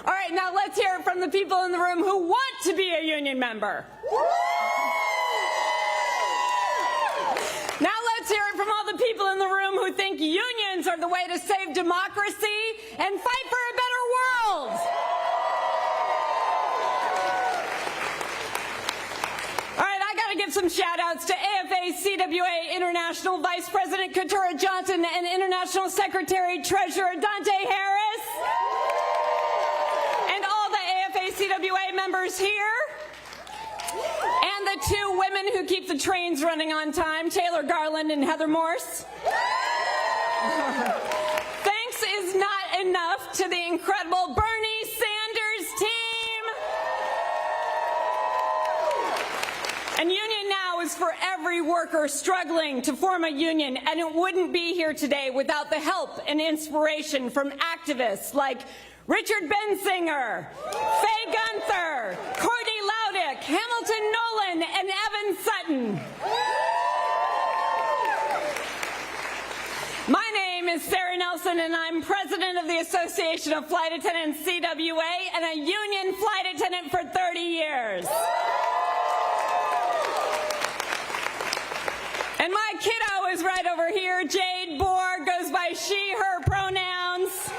All right, now let's hear it from the people in the room who want to be a union member. Now let's hear it from all the people in the room who think unions are the way to save democracy and fight for a better world. All right, I got to give some shout-outs to AFA-CWA International Vice President Keturah Johnson and International Secretary Treasurer Dante Harris. And all the AFA-CWA members here. And the two women who keep the trains running on time, Taylor Garland and Heather Morse. Thanks is not enough to the incredible Bernie Sanders team. And Union Now is for every worker struggling to form a union, and it wouldn't be here today without the help and inspiration from activists like Richard Bensinger, Faye Gunther, Courtney Laudick, Hamilton Nolan, and Evan Sutton. My name is Sarah Nelson, and I'm president of the Association of Flight Attendants, CWA, and a union flight attendant for 30 years. And my kiddo is right over here. Jade Bohr goes by she, her pronouns.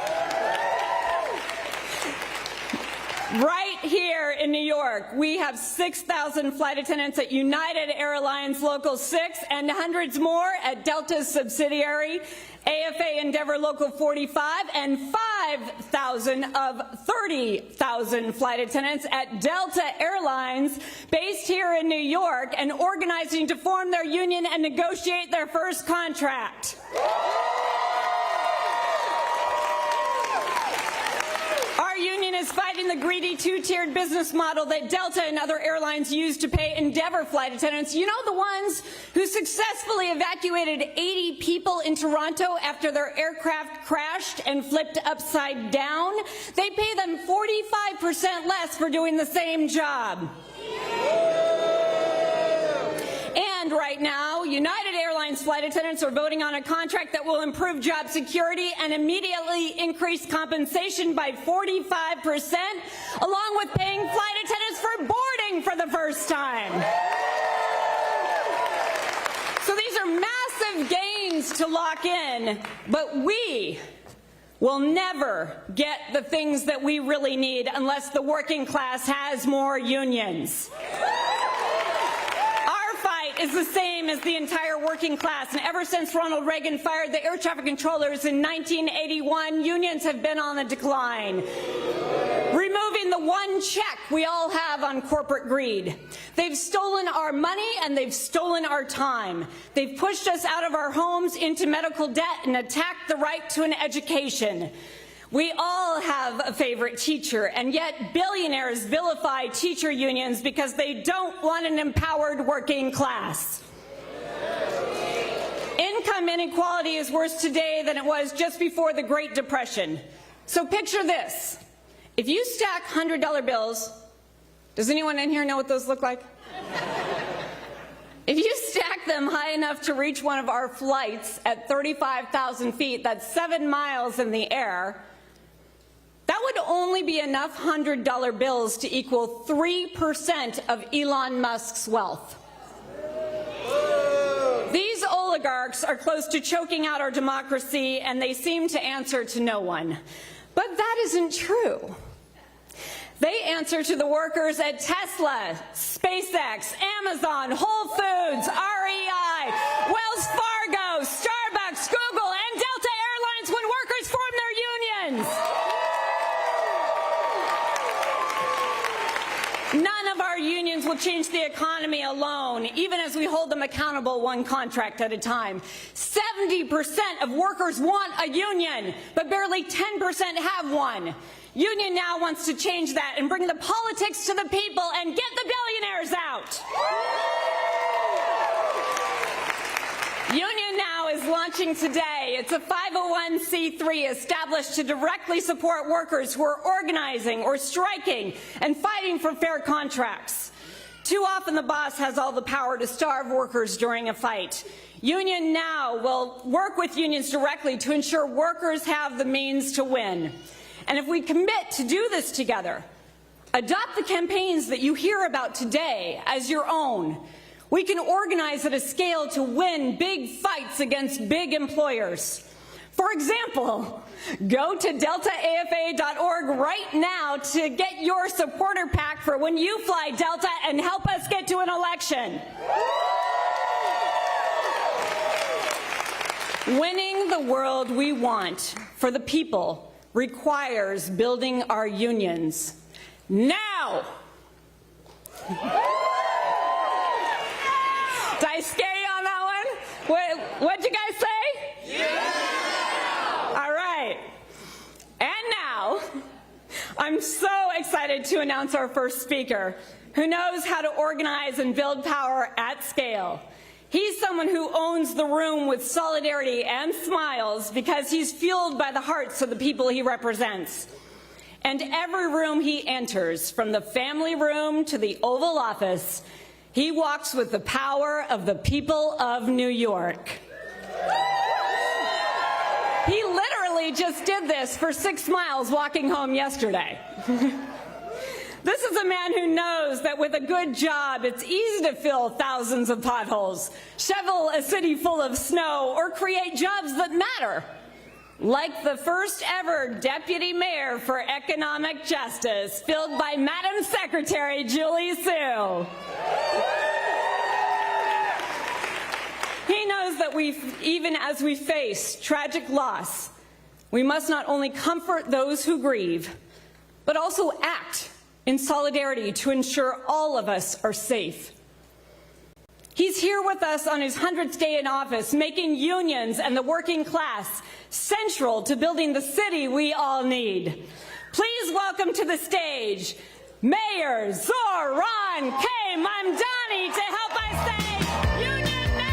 Right here in New York, we have 6,000 flight attendants at United Airlines Local 6 and hundreds more at Delta's subsidiary, AFA Endeavor Local 45, and 5,000 of 30,000 flight attendants at Delta Airlines, based here in New York and organizing to form their union and negotiate their first contract. Our union is fighting the greedy two-tiered business model that Delta and other airlines use to pay Endeavor flight attendants. You know, the ones who successfully evacuated 80 people in Toronto after their aircraft crashed and flipped upside down? They pay them 45% less for doing the same job. And right now, United Airlines flight attendants are voting on a contract that will improve job security and immediately increase compensation by 45%, along with paying flight attendants for boarding for the first time. So these are massive gains to lock in, but we will never get the things that we really need unless the working class has more unions. Is the same as the entire working class, and ever since Ronald Reagan fired the air traffic controllers in 1981, unions have been on the decline, removing the one check we all have on corporate greed. They've stolen our money and they've stolen our time. They've pushed us out of our homes into medical debt and attacked the right to an education. We all have a favorite teacher, and yet billionaires vilify teacher unions because they don't want an empowered working class. Income inequality is worse today than it was just before the Great Depression. So picture this. If you stack $100 bills, does anyone in here know what those look like? If you stack them high enough to reach one of our flights at 35,000 feet, that's 7 miles in the air, that would only be enough $100 bills to equal 3% of Elon Musk's wealth. These oligarchs are close to choking out our democracy, and they seem to answer to no one. But that isn't true. They answer to the workers at Tesla, SpaceX, Amazon, Whole Foods, REI, Wells Fargo, Starbucks, Google, and Delta Airlines when workers form their unions. None of our unions will change the economy alone, even as we hold them accountable one contract at a time. 70% of workers want a union, but barely 10% have one. Union Now wants to change that and bring the politics to the people and get the billionaires out. Union Now is launching today. It's a 501c3 established to directly support workers who are organizing or striking and fighting for fair contracts. Too often the boss has all the power to starve workers during a fight. Union Now will work with unions directly to ensure workers have the means to win. And if we commit to do this together, adopt the campaigns that you hear about today as your own, we can organize at a scale to win big fights against big employers. For example, go to deltaafa.org right now to get your supporter pack for when you fly Delta and help us get to an election. Winning the world we want for the people requires building our unions. Now! Did I scare you on that one? What'd you guys say? Yeah! All right. And now, I'm so excited to announce our first speaker, who knows how to organize and build power at scale. He's someone who owns the room with solidarity and smiles because he's fueled by the hearts of the people he represents. And every room he enters, from the family room to the Oval Office, he walks with the power of the people of New York. He literally just did this for 6 miles walking home yesterday. This is a man who knows that with a good job, it's easy to fill thousands of potholes, shovel a city full of snow, or create jobs that matter. Like the first ever deputy mayor for economic justice, filled by Madam Secretary Julie Su. He knows that even as we face tragic loss, we must not only comfort those who grieve, but also act in solidarity to ensure all of us are safe. He's here with us on his 100th day in office, making unions and the working class central to building the city we all need. Please welcome to the stage, Mayor Zohran Mamdani, to help us say, Union Now!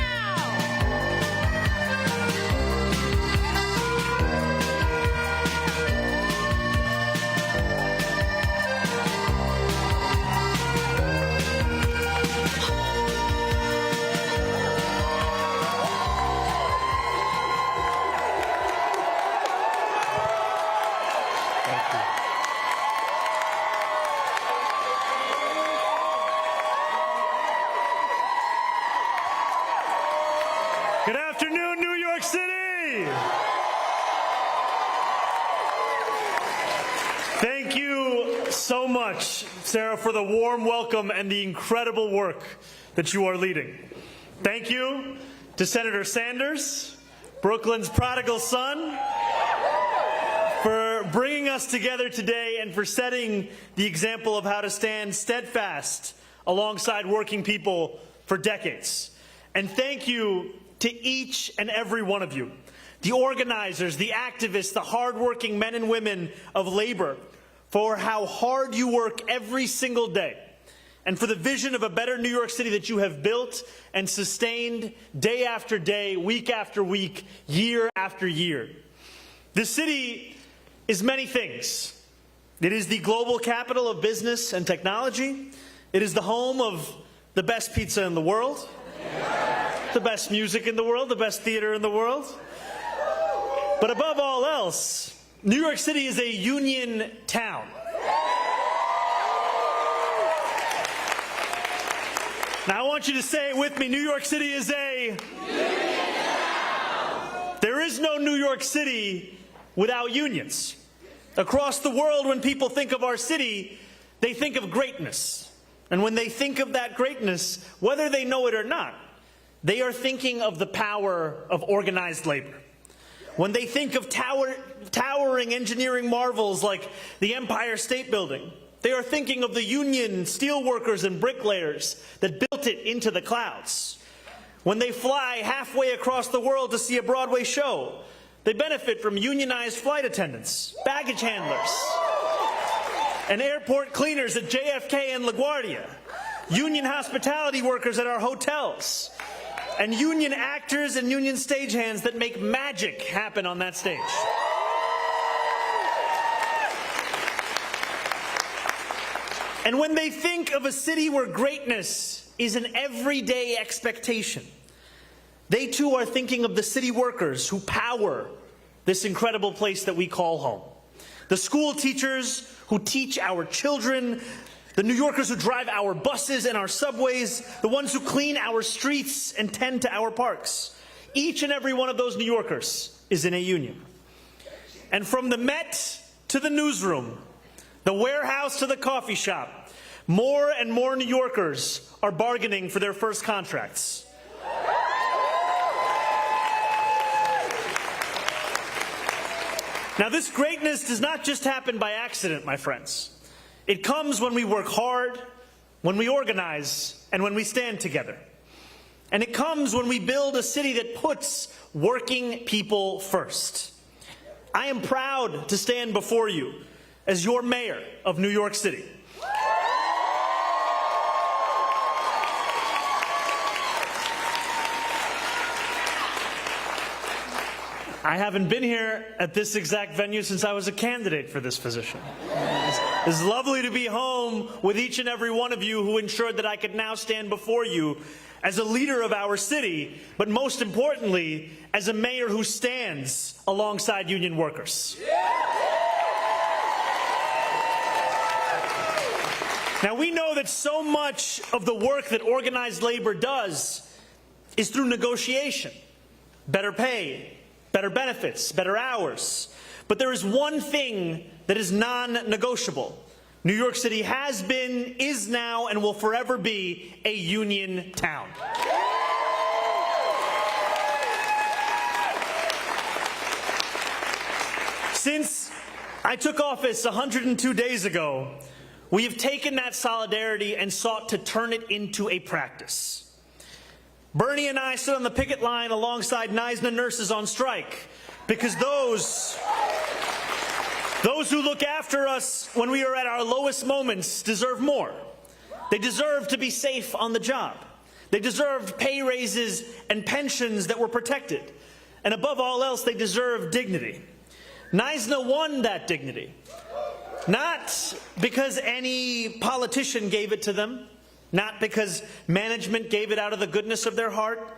Good afternoon, New York City! Thank you so much, Sarah, for the warm welcome and the incredible work that you are leading. Thank you to Senator Sanders, Brooklyn's prodigal son, for bringing us together today and for setting the example of how to stand steadfast alongside working people for decades. And thank you to each and every one of you, the organizers, the activists, the hardworking men and women of labor, for how hard you work every single day, and for the vision of a better New York City that you have built and sustained day after day, week after week, year after year. This city is many things. It is the global capital of business and technology. It is the home of the best pizza in the world, the best music in the world, the best theater in the world. But above all else, New York City is a union town. Now I want you to say it with me, New York City is a union town. There is no New York City without unions. Across the world, when people think of our city, they think of greatness. And when they think of that greatness, whether they know it or not, they are thinking of the power of organized labor. When they think of towering engineering marvels like the Empire State Building, they are thinking of the union steelworkers and bricklayers that built it into the clouds. When they fly halfway across the world to see a Broadway show, they benefit from unionized flight attendants, baggage handlers, and airport cleaners at JFK and LaGuardia, union hospitality workers at our hotels, and union actors and union stagehands that make magic happen on that stage. And when they think of a city where greatness is an everyday expectation, they too are thinking of the city workers who power this incredible place that we call home. the school teachers who teach our children, the New Yorkers who drive our buses and our subways, the ones who clean our streets and tend to our parks. Each and every one of those New Yorkers is in a union. And from the Met to the newsroom, the warehouse to the coffee shop, more and more New Yorkers are bargaining for their first contracts. Now, this greatness does not just happen by accident, my friends. It comes when we work hard, when we organize, and when we stand together. And it comes when we build a city that puts working people first. I am proud to stand before you as your mayor of New York City. I haven't been here at this exact venue since I was a candidate for this position. It's lovely to be home with each and every one of you who ensured that I could now stand before you as a leader of our city, but most importantly, as a mayor who stands alongside union workers. Now, we know that so much of the work that organized labor does is through negotiation, better pay, better benefits, better hours. But there is one thing that is non-negotiable. New York City has been, is now, and will forever be a union town. Since I took office 102 days ago, we have taken that solidarity and sought to turn it into a practice. Bernie and I stood on the picket line alongside NYSNA nurses on strike because those who look after us when we are at our lowest moments deserve more. They deserve to be safe on the job. They deserved pay raises and pensions that were protected. And above all else, they deserve dignity. NYSNA won that dignity, not because any politician gave it to them, not because management gave it out of the goodness of their heart,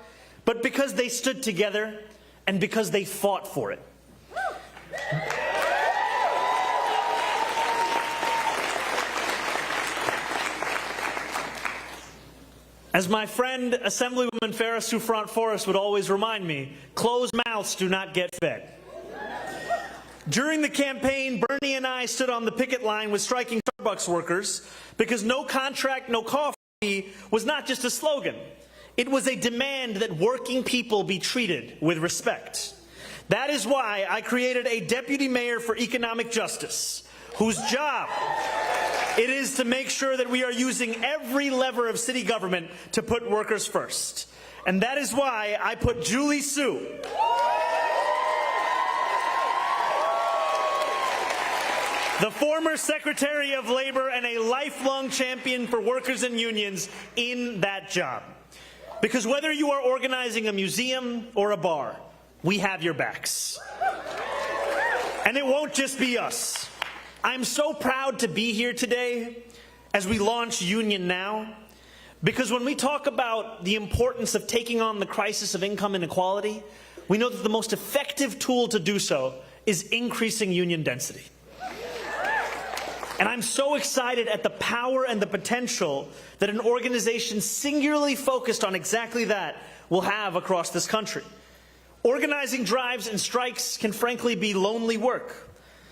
but because they stood together and because they fought for it. As my friend Assemblywoman Farah Souffrant Forrest would always remind me, closed mouths do not get fed. During the campaign, Bernie and I stood on the picket line with striking Starbucks workers because no contract, no coffee was not just a slogan. It was a demand that working people be treated with respect. That is why I created a deputy mayor for economic justice, whose job it is to make sure that we are using every lever of city government to put workers first. And that is why I put Julie Su, the former Secretary of Labor and a lifelong champion for workers and unions, in that job. Because whether you are organizing a museum or a bar, we have your backs. And it won't just be us. I'm so proud to be here today as we launch Union Now, because when we talk about the importance of taking on the crisis of income inequality, we know that the most effective tool to do so is increasing union density. And I'm so excited at the power and the potential that an organization singularly focused on exactly that will have across this country. Organizing drives and strikes can frankly be lonely work.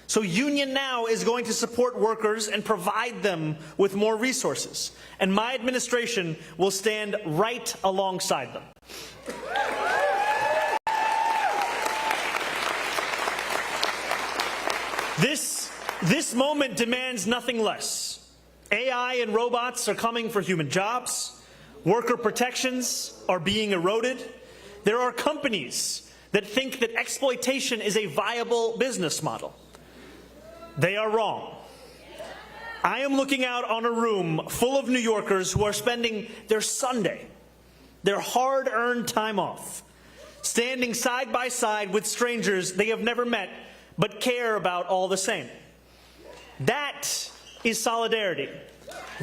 So Union Now is going to support workers and provide them with more resources. And my administration will stand right alongside them. This moment demands nothing less. AI and robots are coming for human jobs. Worker protections are being eroded. There are companies that think that exploitation is a viable business model. They are wrong. I am looking out on a room full of New Yorkers who are spending their Sunday, their hard-earned time off, standing side by side with strangers they have never met but care about all the same. That is solidarity.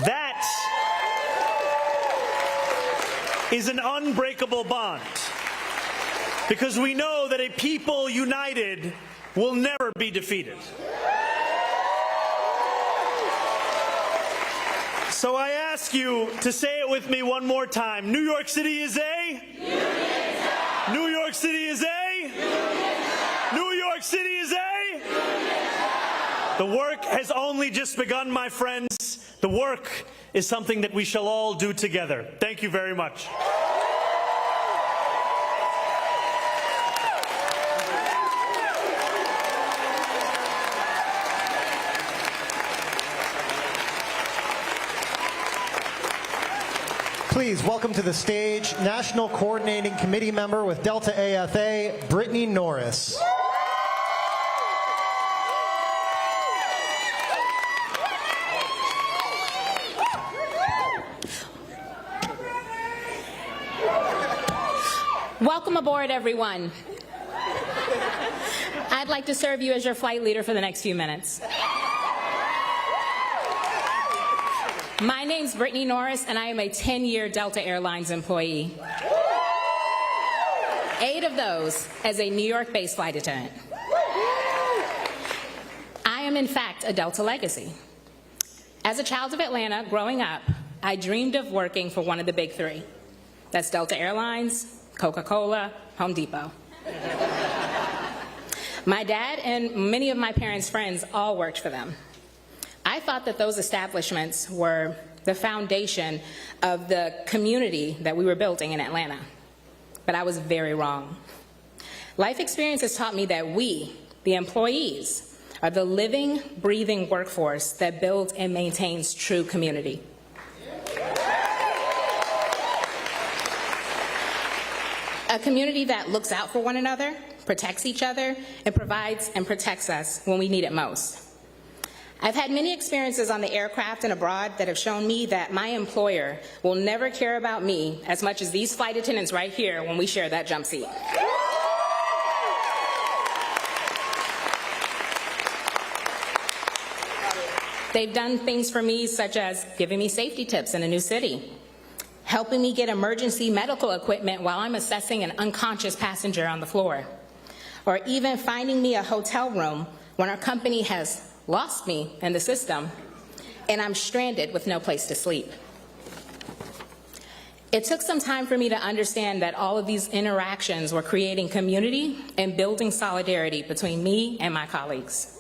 That is an unbreakable bond. Because we know that a people united will never be defeated. So I ask you to say it with me one more time. New York City is a? New York City is a? New York City is a? The work has only just begun, my friends. The work is something that we shall all do together. Thank you very much. Please welcome to the stage National Coordinating Committee member with Delta AFA, Brittany Norris. Welcome aboard, everyone. I'd like to serve you as your flight leader for the next few minutes. My name's Brittany Norris, and I am a 10-year Delta Airlines employee. 8 of those as a New York-based flight attendant. I am, in fact, a Delta legacy. As a child of Atlanta, growing up, I dreamed of working for one of the big 3. That's Delta Airlines, Coca-Cola, Home Depot. My dad and many of my parents' friends all worked for them. I thought that those establishments were the foundation of the community that we were building in Atlanta. But I was very wrong. Life experience has taught me that we, the employees, are the living, breathing workforce that builds and maintains true community. A community that looks out for one another, protects each other, and provides and protects us when we need it most. I've had many experiences on the aircraft and abroad that have shown me that my employer will never care about me as much as these flight attendants right here when we share that jump seat. They've done things for me such as giving me safety tips in a new city, helping me get emergency medical equipment while I'm assessing an unconscious passenger on the floor, or even finding me a hotel room when our company has lost me in the system and I'm stranded with no place to sleep. It took some time for me to understand that all of these interactions were creating community and building solidarity between me and my colleagues.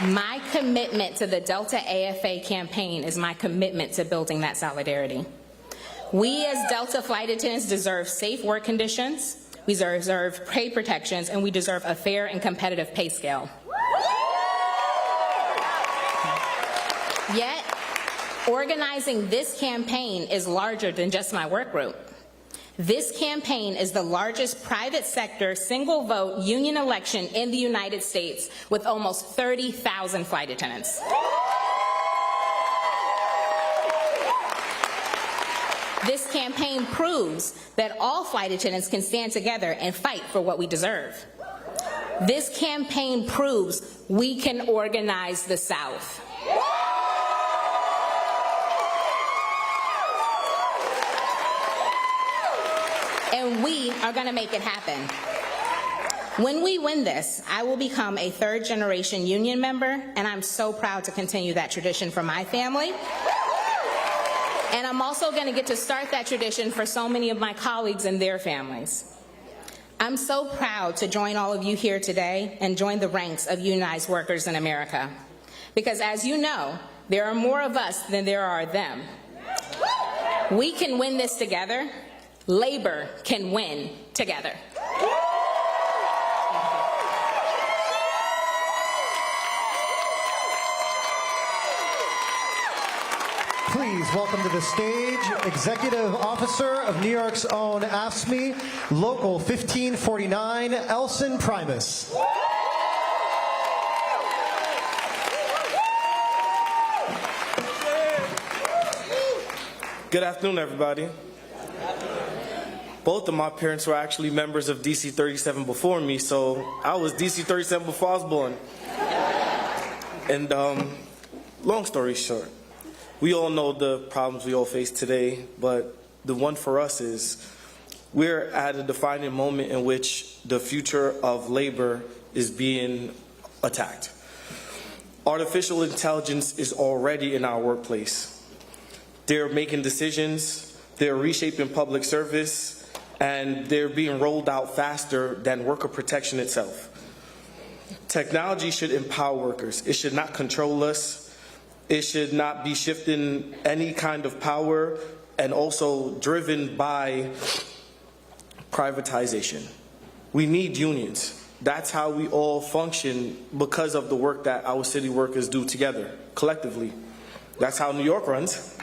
My commitment to the Delta AFA campaign is my commitment to building that solidarity. We as Delta flight attendants deserve safe work conditions, we deserve pay protections, and we deserve a fair and competitive pay scale. Yet, organizing this campaign is larger than just my work group. This campaign is the largest private sector single vote union election in the United States with almost 30,000 flight attendants. This campaign proves that all flight attendants can stand together and fight for what we deserve. This campaign proves we can organize the South. And we are going to make it happen. When we win this, I will become a 3rd-generation union member, and I'm so proud to continue that tradition for my family. And I'm also going to get to start that tradition for so many of my colleagues and their families. I'm so proud to join all of you here today and join the ranks of unionized workers in America. Because as you know, there are more of us than there are them. We can win this together. Labor can win together. Please welcome to the stage Executive Officer of New York's own AFSCME, Local 1549, Elson Primus. Good afternoon, everybody. Both of my parents were actually members of DC 37 before me, so I was DC 37 before I was born. And long story short, we all know the problems we all face today, but the one for us is we're at a defining moment in which the future of labor is being attacked. Artificial intelligence is already in our workplace. They're making decisions, they're reshaping public service, and they're being rolled out faster than worker protection itself. Technology should empower workers. It should not control us. It should not be shifting any kind of power, and also driven by privatization. We need unions. That's how we all function because of the work that our city workers do together, collectively. That's how New York runs.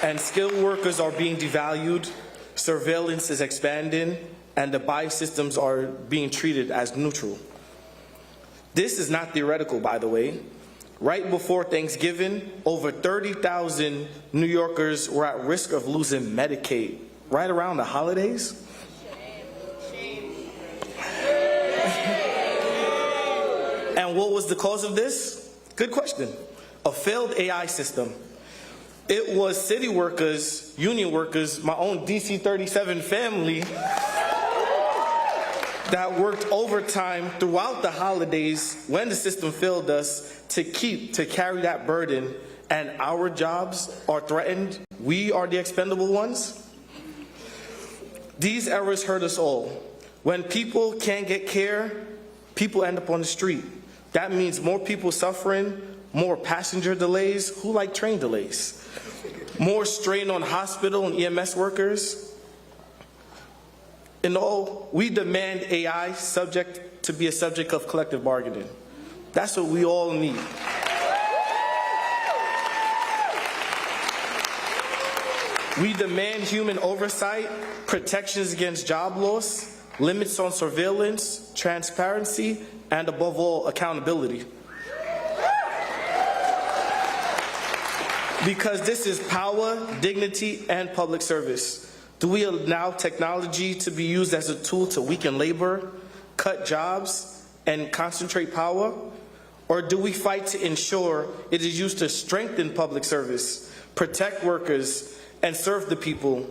And skilled workers are being devalued, surveillance is expanding, and the bias systems are being treated as neutral. This is not theoretical, by the way. Right before Thanksgiving, over 30,000 New Yorkers were at risk of losing Medicaid right around the holidays. And what was the cause of this? Good question. A failed AI system. It was city workers, union workers, my own DC 37 family that worked overtime throughout the holidays when the system failed us to carry that burden, and our jobs are threatened. We are the expendable ones. These errors hurt us all. When people can't get care, people end up on the street. That means more people suffering, more passenger delays. Who like train delays? More strain on hospital and EMS workers. In all, we demand AI to be a subject of collective bargaining. That's what we all need. We demand human oversight, protections against job loss, limits on surveillance, transparency, and above all, accountability. Because this is power, dignity, and public service. Do we allow technology to be used as a tool to weaken labor, cut jobs, and concentrate power? Or do we fight to ensure it is used to strengthen public service, protect workers, and serve the people?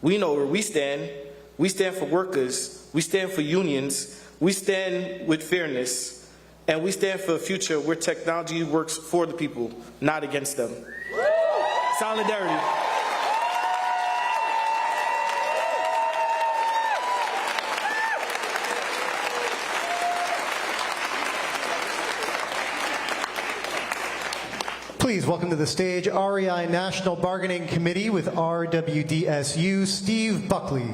We know where we stand. We stand for workers. We stand for unions. We stand with fairness. And we stand for a future where technology works for the people, not against them. Solidarity. Please welcome to the stage REI National Bargaining Committee with RWDSU, Steve Buckley.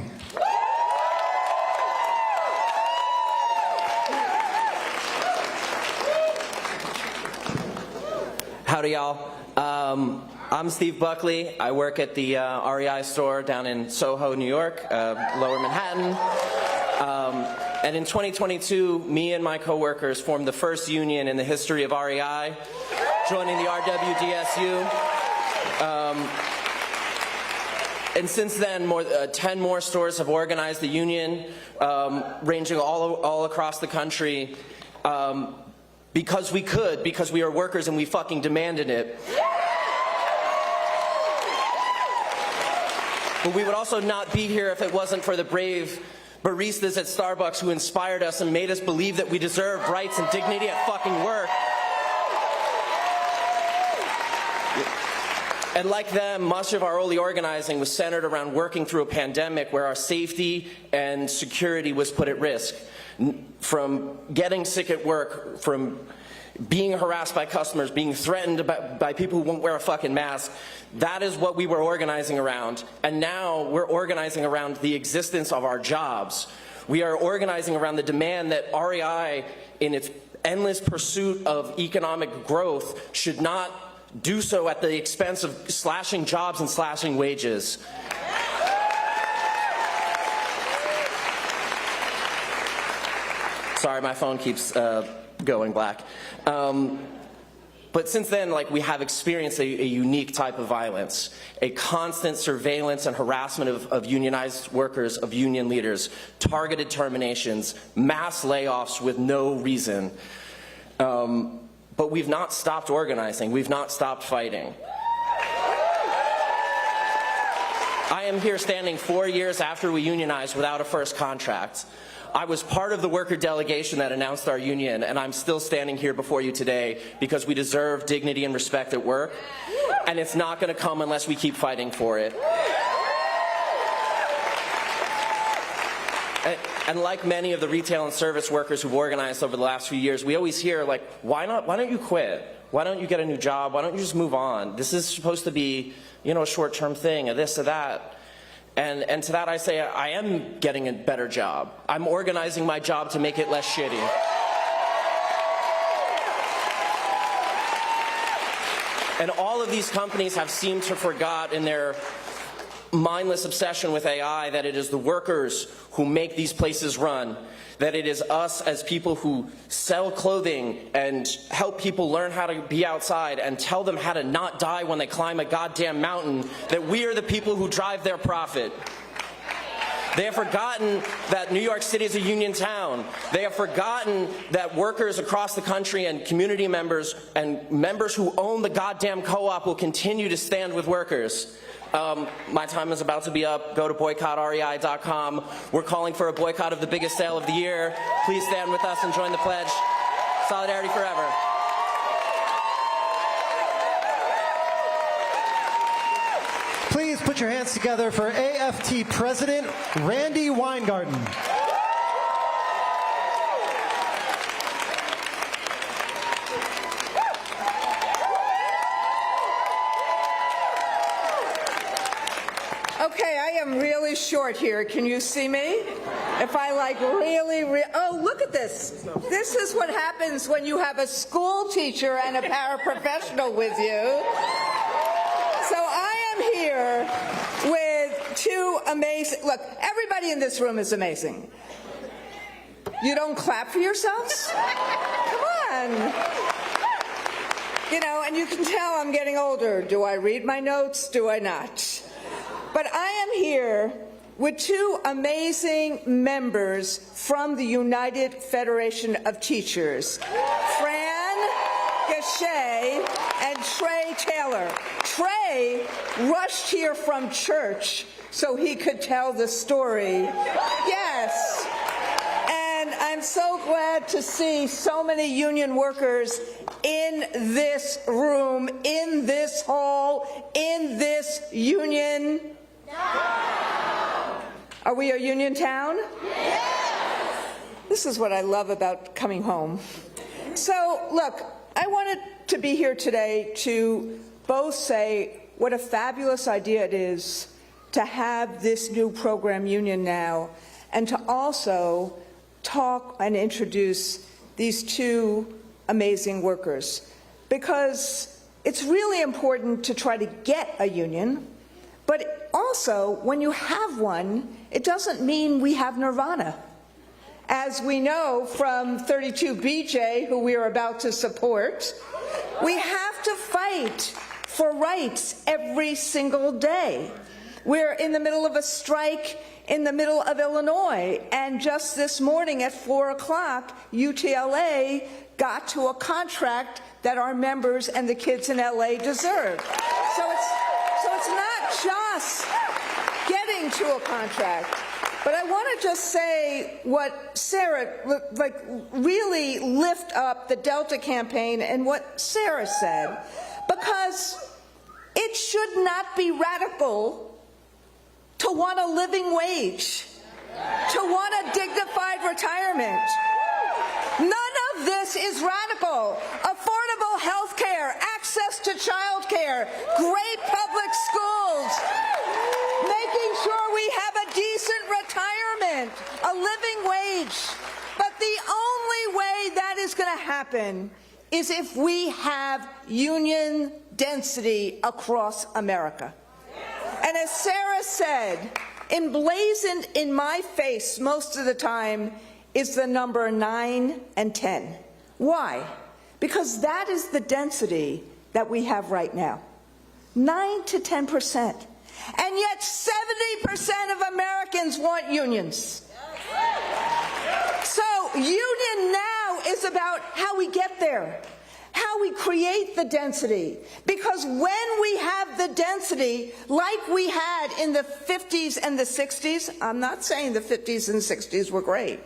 Howdy, y'all. I'm Steve Buckley. I work at the REI store down in Soho, New York, Lower Manhattan. And in 2022, me and my coworkers formed the first union in the history of REI, joining the RWDSU. And since then, 10 more stores have organized the union, ranging all across the country, because we could, because we are workers and we fucking demanded it. But we would also not be here if it wasn't for the brave baristas at Starbucks who inspired us and made us believe that we deserve rights and dignity at fucking work. And like them, much of our early organizing was centered around working through a pandemic where our safety and security was put at risk. From getting sick at work, from being harassed by customers, being threatened by people who won't wear a fucking mask. That is what we were organizing around. And now we're organizing around the existence of our jobs. We are organizing around the demand that REI, in its endless pursuit of economic growth, should not do so at the expense of slashing jobs and slashing wages. Sorry, my phone keeps going black. But since then, we have experienced a unique type of violence, a constant surveillance and harassment of unionized workers, of union leaders, targeted terminations, mass layoffs with no reason. But we've not stopped organizing. We've not stopped fighting. I am here standing 4 years after we unionized without a first contract. I was part of the worker delegation that announced our union, and I'm still standing here before you today because we deserve dignity and respect at work, and it's not going to come unless we keep fighting for it. And like many of the retail and service workers who've organized over the last few years, we always hear, like, why don't you quit? Why don't you get a new job? Why don't you just move on? This is supposed to be, you know, a short-term thing, or this or that. And to that I say, I am getting a better job. I'm organizing my job to make it less shitty. And all of these companies have seemed to forget in their mindless obsession with AI that it is the workers who make these places run, that it is us as people who sell clothing and help people learn how to be outside and tell them how to not die when they climb a goddamn mountain, that we are the people who drive their profit. They have forgotten that New York City is a union town. They have forgotten that workers across the country and community members and members who own the goddamn co-op will continue to stand with workers. My time is about to be up. Go to boycottrei.com. We're calling for a boycott of the biggest sale of the year. Please stand with us and join the pledge. Solidarity forever. Please put your hands together for AFT President Randy Weingarten. Okay, I am really short here. Can you see me? If I oh, look at this. This is what happens when you have a school teacher and a paraprofessional with you. So I am here with two amazing, look, everybody in this room is amazing. You don't clap for yourselves? Come on. You know, and you can tell I'm getting older. Do I read my notes? Do I not? But I am here with two amazing members from the United Federation of Teachers, Fran Gachet and Trey Taylor. Trey rushed here from church so he could tell the story. Yes. And I'm so glad to see so many union workers in this room, in this hall, in this union. Are we a union town? Yes. This is what I love about coming home. So, look, I wanted to be here today to both say what a fabulous idea it is to have this new program union now, and to also talk and introduce these two amazing workers. Because it's really important to try to get a union, but also, when you have one, it doesn't mean we have nirvana. As we know from 32BJ, who we are about to support, we have to fight for rights every single day. We're in the middle of a strike in the middle of Illinois, and just this morning at 4 o'clock, UTLA got to a contract that our members and the kids in LA deserve. So it's not just getting to a contract, but I want to just say what Sarah, really lift up the Delta campaign and what Sarah said, because it should not be radical to want a living wage, to want a dignified retirement. None of this is radical. Affordable health care, access to child care, great public schools, making sure we have a decent retirement, a living wage. But the only way that is going to happen is if we have union density across America. And as Sarah said, emblazoned in my face most of the time is the number 9 and 10. Why? Because that is the density that we have right now. 9 to 10%. And yet 70% of Americans want unions. So union now is about how we get there. How how we create the density. Because when we have the density like we had in the 50s and the 60s, I'm not saying the 50s and 60s were great,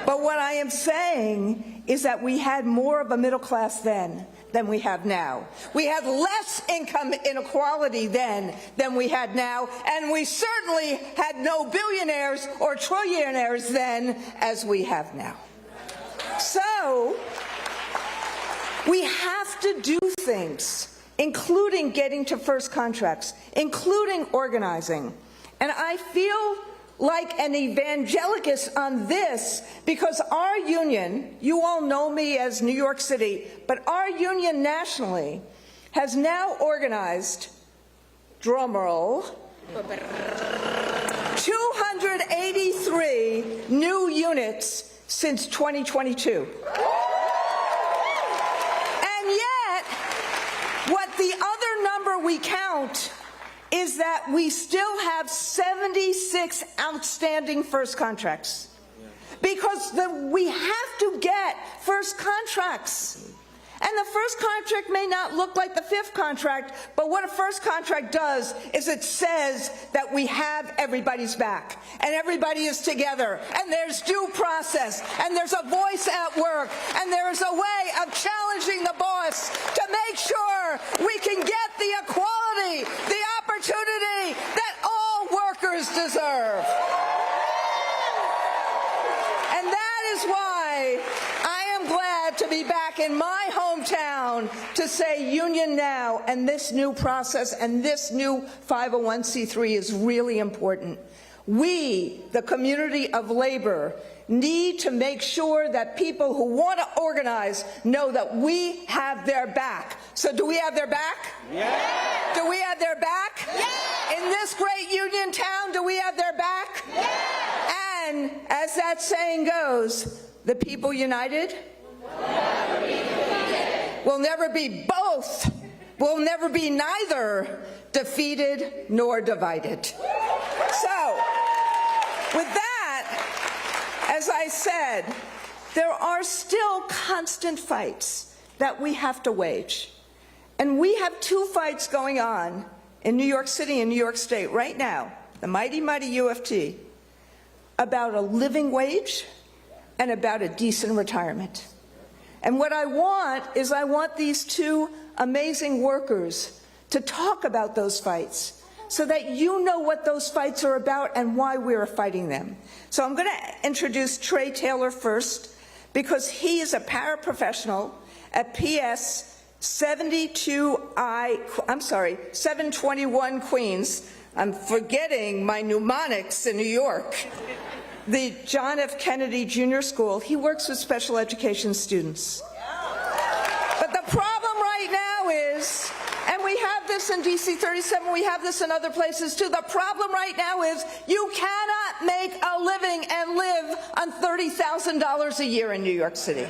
but what I am saying is that we had more of a middle class then than we have now. We had less income inequality then than we had now, and we certainly had no billionaires or trillionaires then as we have now. So, we have to do things, including getting to first contracts, including organizing. And I feel like an evangelicus on this because our union, you all know me as New York City, but our union nationally has now organized, drumroll, 283 new units since 2022. And yet, what the other number we count is that we still have 76 outstanding first contracts. Because we have to get first contracts. And the first contract may not look like the fifth contract, but what a first contract does is it says that we have everybody's back, and everybody is together, and there's due process, and there's a voice at work, and there is a way of challenging the boss to make sure we can get the equality, the opportunity that all workers deserve. And that is why I am glad to be back in my hometown to say union now, and this new process and this new 501c3 is really important. We, the community of labor, need to make sure that people who want to organize know that we have their back. So do we have their back? Yeah. Do we have their back? Yeah. In this great union town, do we have their back? Yeah. And as that saying goes, the people united will never be both, will never be neither defeated nor divided. So, with that, as I said, there are still constant fights that we have to wage. And we have two fights going on in New York City and New York State right now, the mighty, mighty UFT, about a living wage and about a decent retirement. And what I want is I want these two amazing workers to talk about those fights so that you know what those fights are about and why we're fighting them. So I'm going to introduce Trey Taylor first because he is a paraprofessional at PS 721 Queens. I'm forgetting my mnemonics in New York. The John F. Kennedy Jr. School. He works with special education students. But the problem right now is, and we have this in DC 37, we have this in other places too, the problem right now is you cannot make a living and live on $30,000 a year in New York City.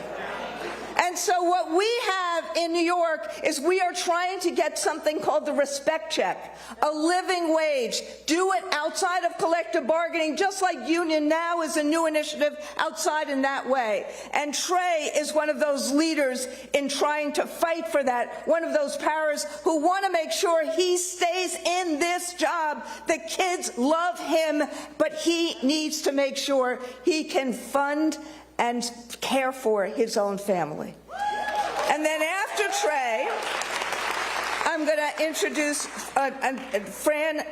And so what we have in New York is we are trying to get something called the respect check, a living wage. Do it outside of collective bargaining, just like Union Now is a new initiative outside in that way. And Trey is one of those leaders in trying to fight for that, one of those paras who want to make sure he stays in this job. The kids love him, but he needs to make sure he can fund and care for his own family. And then after Trey, I'm going to introduce Fran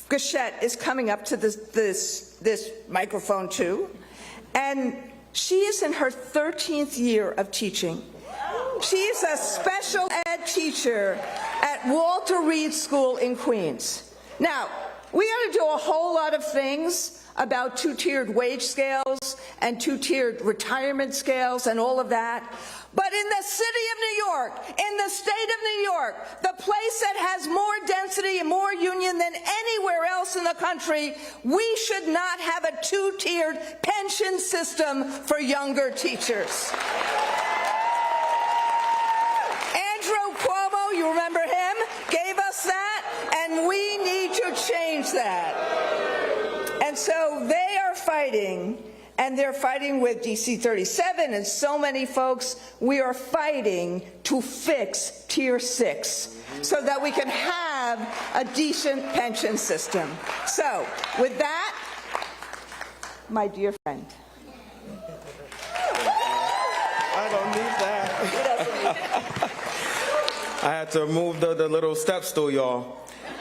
Gachette is coming up to this microphone too. And she is in her 13th year of teaching. She's a special ed teacher at Walter Reed School in Queens. Now, we got to do a whole lot of things about two-tiered wage scales and two-tiered retirement scales and all of that. But in the city of New York, in the state of New York, the place that has more density and more union than anywhere else in the country, we should not have a two-tiered pension system for younger teachers. Andrew Cuomo, you remember him, gave us that, and we need to change that. And so they are fighting, and they're fighting with DC 37 and so many folks. We are fighting to fix Tier 6 so that we can have a decent pension system. So, with that, my dear friend. I don't need that. I had to move the little step stool, y'all.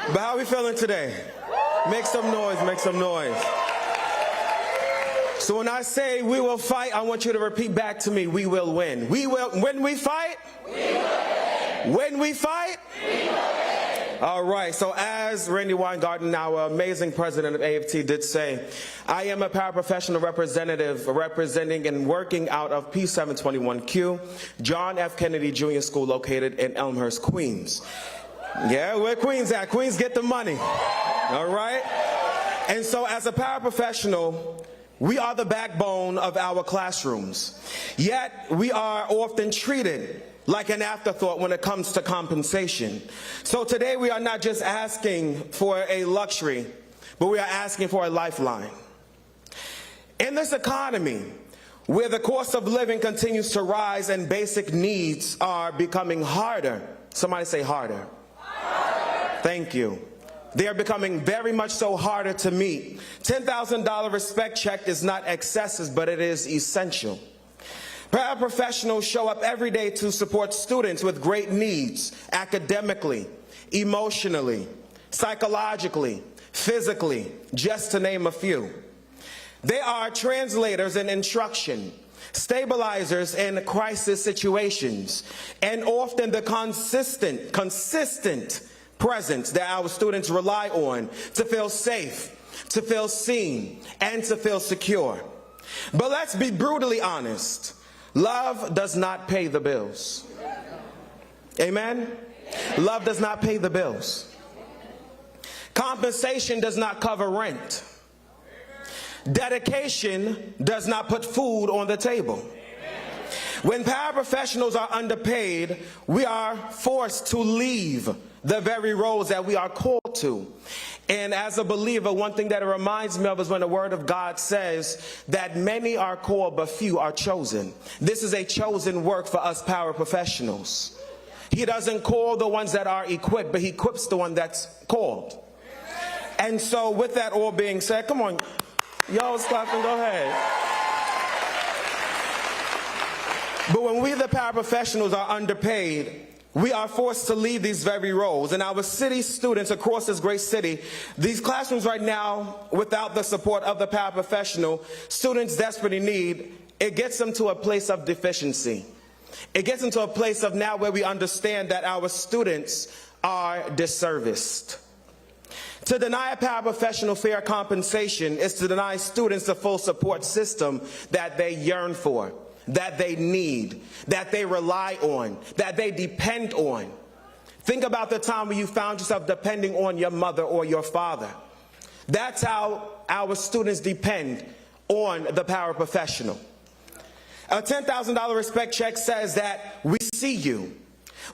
But how are we feeling today? Make some noise, make some noise. So when I say we will fight, I want you to repeat back to me, we will win. We will, when we fight, we will win. When we fight, we will win. All right, so as Randy Weingarten, our amazing president of AFT, did say, I am a paraprofessional representative representing and working out of P721Q, John F. Kennedy Jr. School located in Elmhurst, Queens. Yeah, where Queens at? Queens get the money. All right? And so as a paraprofessional, we are the backbone of our classrooms. Yet we are often treated like an afterthought when it comes to compensation. So today we are not just asking for a luxury, but we are asking for a lifeline. In this economy, where the cost of living continues to rise and basic needs are becoming harder, somebody say harder. Thank you. They are becoming very much so harder to meet. $10,000 respect check is not excessive, but it is essential. Paraprofessionals show up every day to support students with great needs, academically, emotionally, psychologically, physically, just to name a few. They are translators in instruction, stabilizers in crisis situations, and often the consistent presence that our students rely on to feel safe, to feel seen, and to feel secure. But let's be brutally honest. Love does not pay the bills. Amen? Love does not pay the bills. Compensation does not cover rent. Dedication does not put food on the table. When paraprofessionals are underpaid, we are forced to leave the very roles that we are called to. And as a believer, one thing that it reminds me of is when the Word of God says that many are called but few are chosen. This is a chosen work for us paraprofessionals. He doesn't call the ones that are equipped, but he equips the one that's called. And so with that all being said, come on, y'all was clapping, go ahead. But when we, the paraprofessionals, are underpaid, we are forced to leave these very roles. And our city students across this great city, these classrooms right now, without the support of the paraprofessional, students desperately need, it gets them to a place of deficiency. It gets them to a place of now where we understand that our students are disserviced. To deny a paraprofessional fair compensation is to deny students the full support system that they yearn for, that they need, that they rely on, that they depend on. Think about the time when you found yourself depending on your mother or your father. That's how our students depend on the paraprofessional. A $10,000 respect check says that we see you,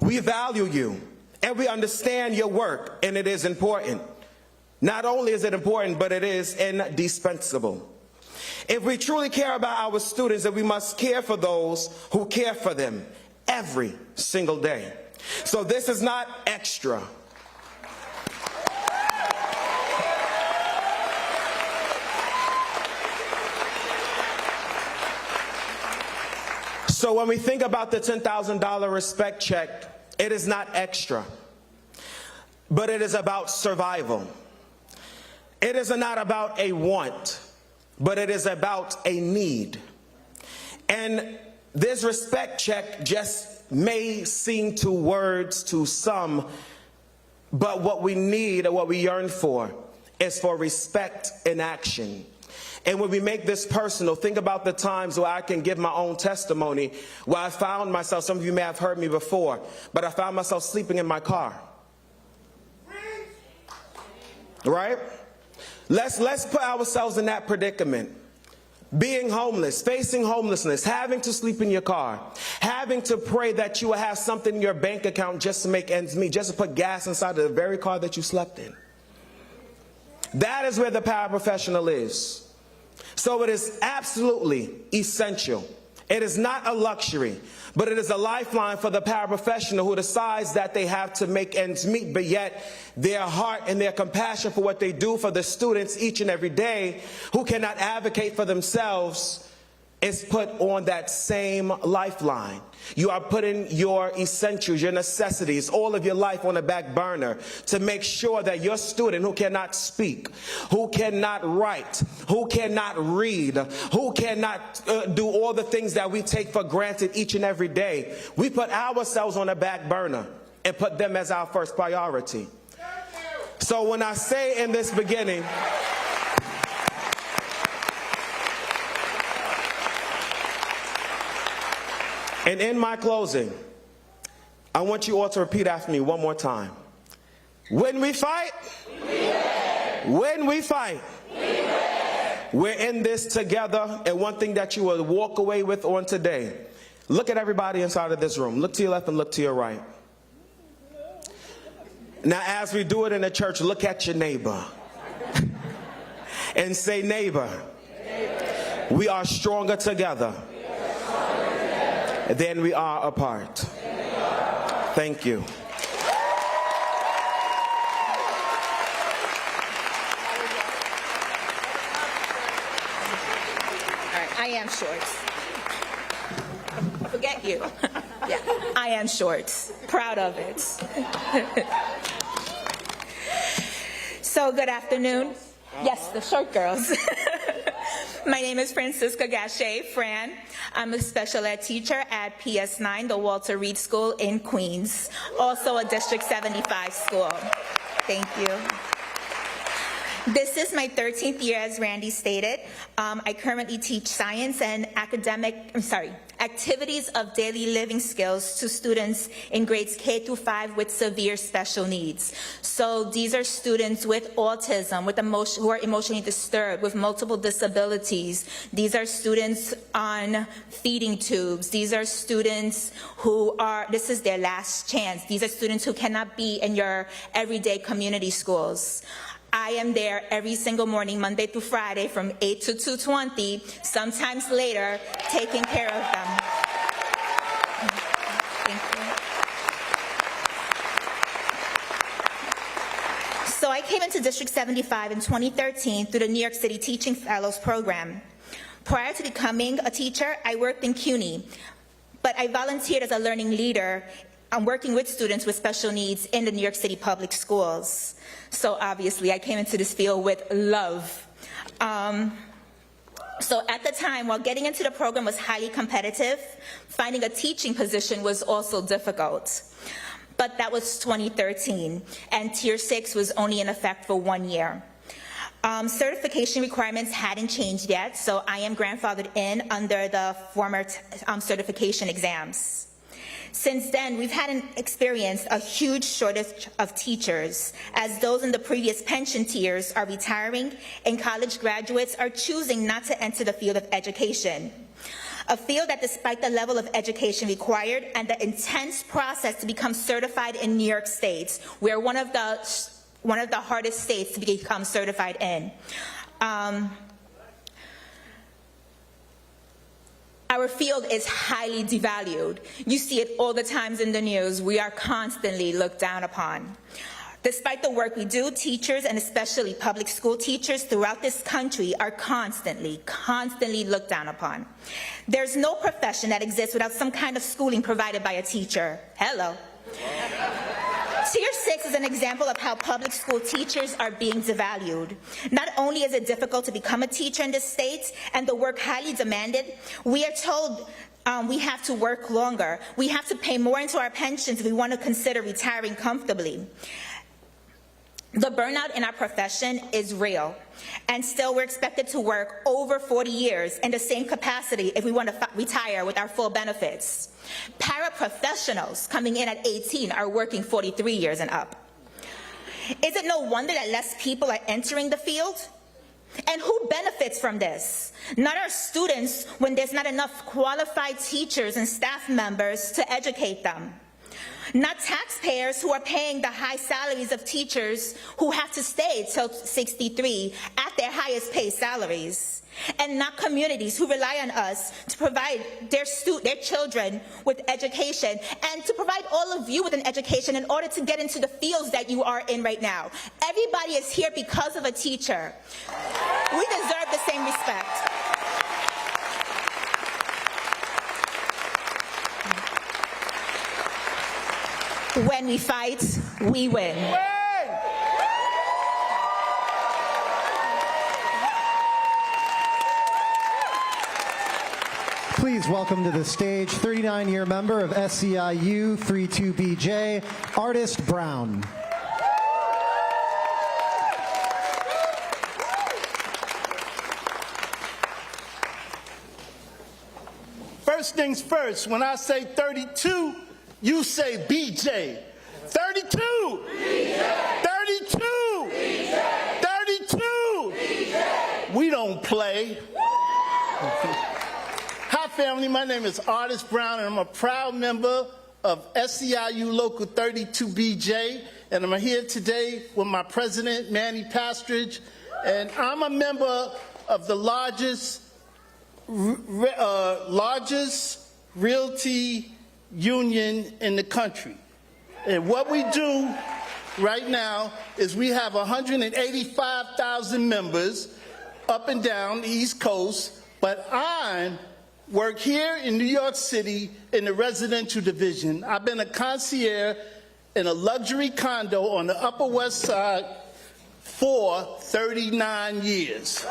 we value you, and we understand your work, and it is important. Not only is it important, but it is indispensable. If we truly care about our students, then we must care for those who care for them every single day. So this is not extra. So when we think about the $10,000 respect check, it is not extra, but it is about survival. It is not about a want, but it is about a need. And this respect check just may seem to words to some, but what we need or what we yearn for is for respect in action. And when we make this personal, think about the times where I can give my own testimony, where I found myself, some of you may have heard me before, but I found myself sleeping in my car. Right? Let's put ourselves in that predicament. Being homeless, facing homelessness, having to sleep in your car, having to pray that you will have something in your bank account just to make ends meet, just to put gas inside of the very car that you slept in. That is where the paraprofessional is. So it is absolutely essential. It is not a luxury, but it is a lifeline for the paraprofessional who decides that they have to make ends meet, but yet their heart and their compassion for what they do for the students each and every day who cannot advocate for themselves is put on that same lifeline. You are putting your essentials, your necessities, all of your life on the back burner to make sure that your student who cannot speak, who cannot write, who cannot read, who cannot do all the things that we take for granted each and every day, we put ourselves on the back burner and put them as our first priority. So when I say in this beginning, and in my closing, I want you all to repeat after me one more time. When we fight, when we fight, we're in this together. And one thing that you will walk away with on today, look at everybody inside of this room. Look to your left and look to your right. Now, as we do it in the church, look at your neighbor and say, neighbor, we are stronger together than we are apart. Thank you. All right, I am short. Forget you. Yeah, I am short. Proud of it. So, good afternoon. Yes, the short girls. My name is Francisca Gachet, Fran. I'm a special ed teacher at PS9, the Walter Reed School in Queens, also a District 75 school. Thank you. This is my 13th year, as Randy stated. I currently teach science and activities of daily living skills to students in grades K through 5 with severe special needs. So these are students with autism, who are emotionally disturbed, with multiple disabilities. These are students on feeding tubes. These are students this is their last chance. These are students who cannot be in your everyday community schools. I am there every single morning, Monday through Friday, from 8 to 2:20, sometimes later, taking care of them. Thank you. So I came into District 75 in 2013 through the New York City Teaching Fellows Program. Prior to becoming a teacher, I worked in CUNY, but I volunteered as a learning leader. I'm working with students with special needs in the New York City public schools. So obviously, I came into this field with love. So at the time, while getting into the program was highly competitive, finding a teaching position was also difficult. But that was 2013, and Tier 6 was only in effect for 1 year. Certification requirements hadn't changed yet, so I am grandfathered in under the former certification exams. Since then, we've experienced a huge shortage of teachers, as those in the previous pension tiers are retiring and college graduates are choosing not to enter the field of education. A field that, despite the level of education required and the intense process to become certified in New York State, we're one of the hardest states to become certified in. Our field is highly devalued. You see it all the times in the news. We are constantly looked down upon. Despite the work we do, teachers, and especially public school teachers throughout this country, are constantly looked down upon. There's no profession that exists without some kind of schooling provided by a teacher. Hello. Tier 6 is an example of how public school teachers are being devalued. Not only is it difficult to become a teacher in this state and the work highly demanded, we are told we have to work longer. We have to pay more into our pensions if we want to consider retiring comfortably. The burnout in our profession is real, and still we're expected to work over 40 years in the same capacity if we want to retire with our full benefits. Paraprofessionals coming in at 18 are working 43 years and up. Is it no wonder that less people are entering the field? And who benefits from this? Not our students, when there's not enough qualified teachers and staff members to educate them. Not taxpayers, who are paying the high salaries of teachers who have to stay till 63 at their highest paid salaries. and not communities who rely on us to provide their children with education and to provide all of you with an education in order to get into the fields that you are in right now. Everybody is here because of a teacher. We deserve the same respect. When we fight, we win. Please welcome to the stage 39-year member of SEIU 32BJ, Artist Brown. First things first, when I say 32, you say BJ. 32! BJ. 32! BJ. 32! BJ. We don't play. Hi family, my name is Artist Brown and I'm a proud member of SEIU Local 32BJ, and I'm here today with my president, Manny Pastridge, and I'm a member of the largest realty union in the country. And what we do right now is we have 185,000 members up and down the East Coast, but I work here in New York City in the residential division. I've been a concierge in a luxury condo on the Upper West Side for 39 years.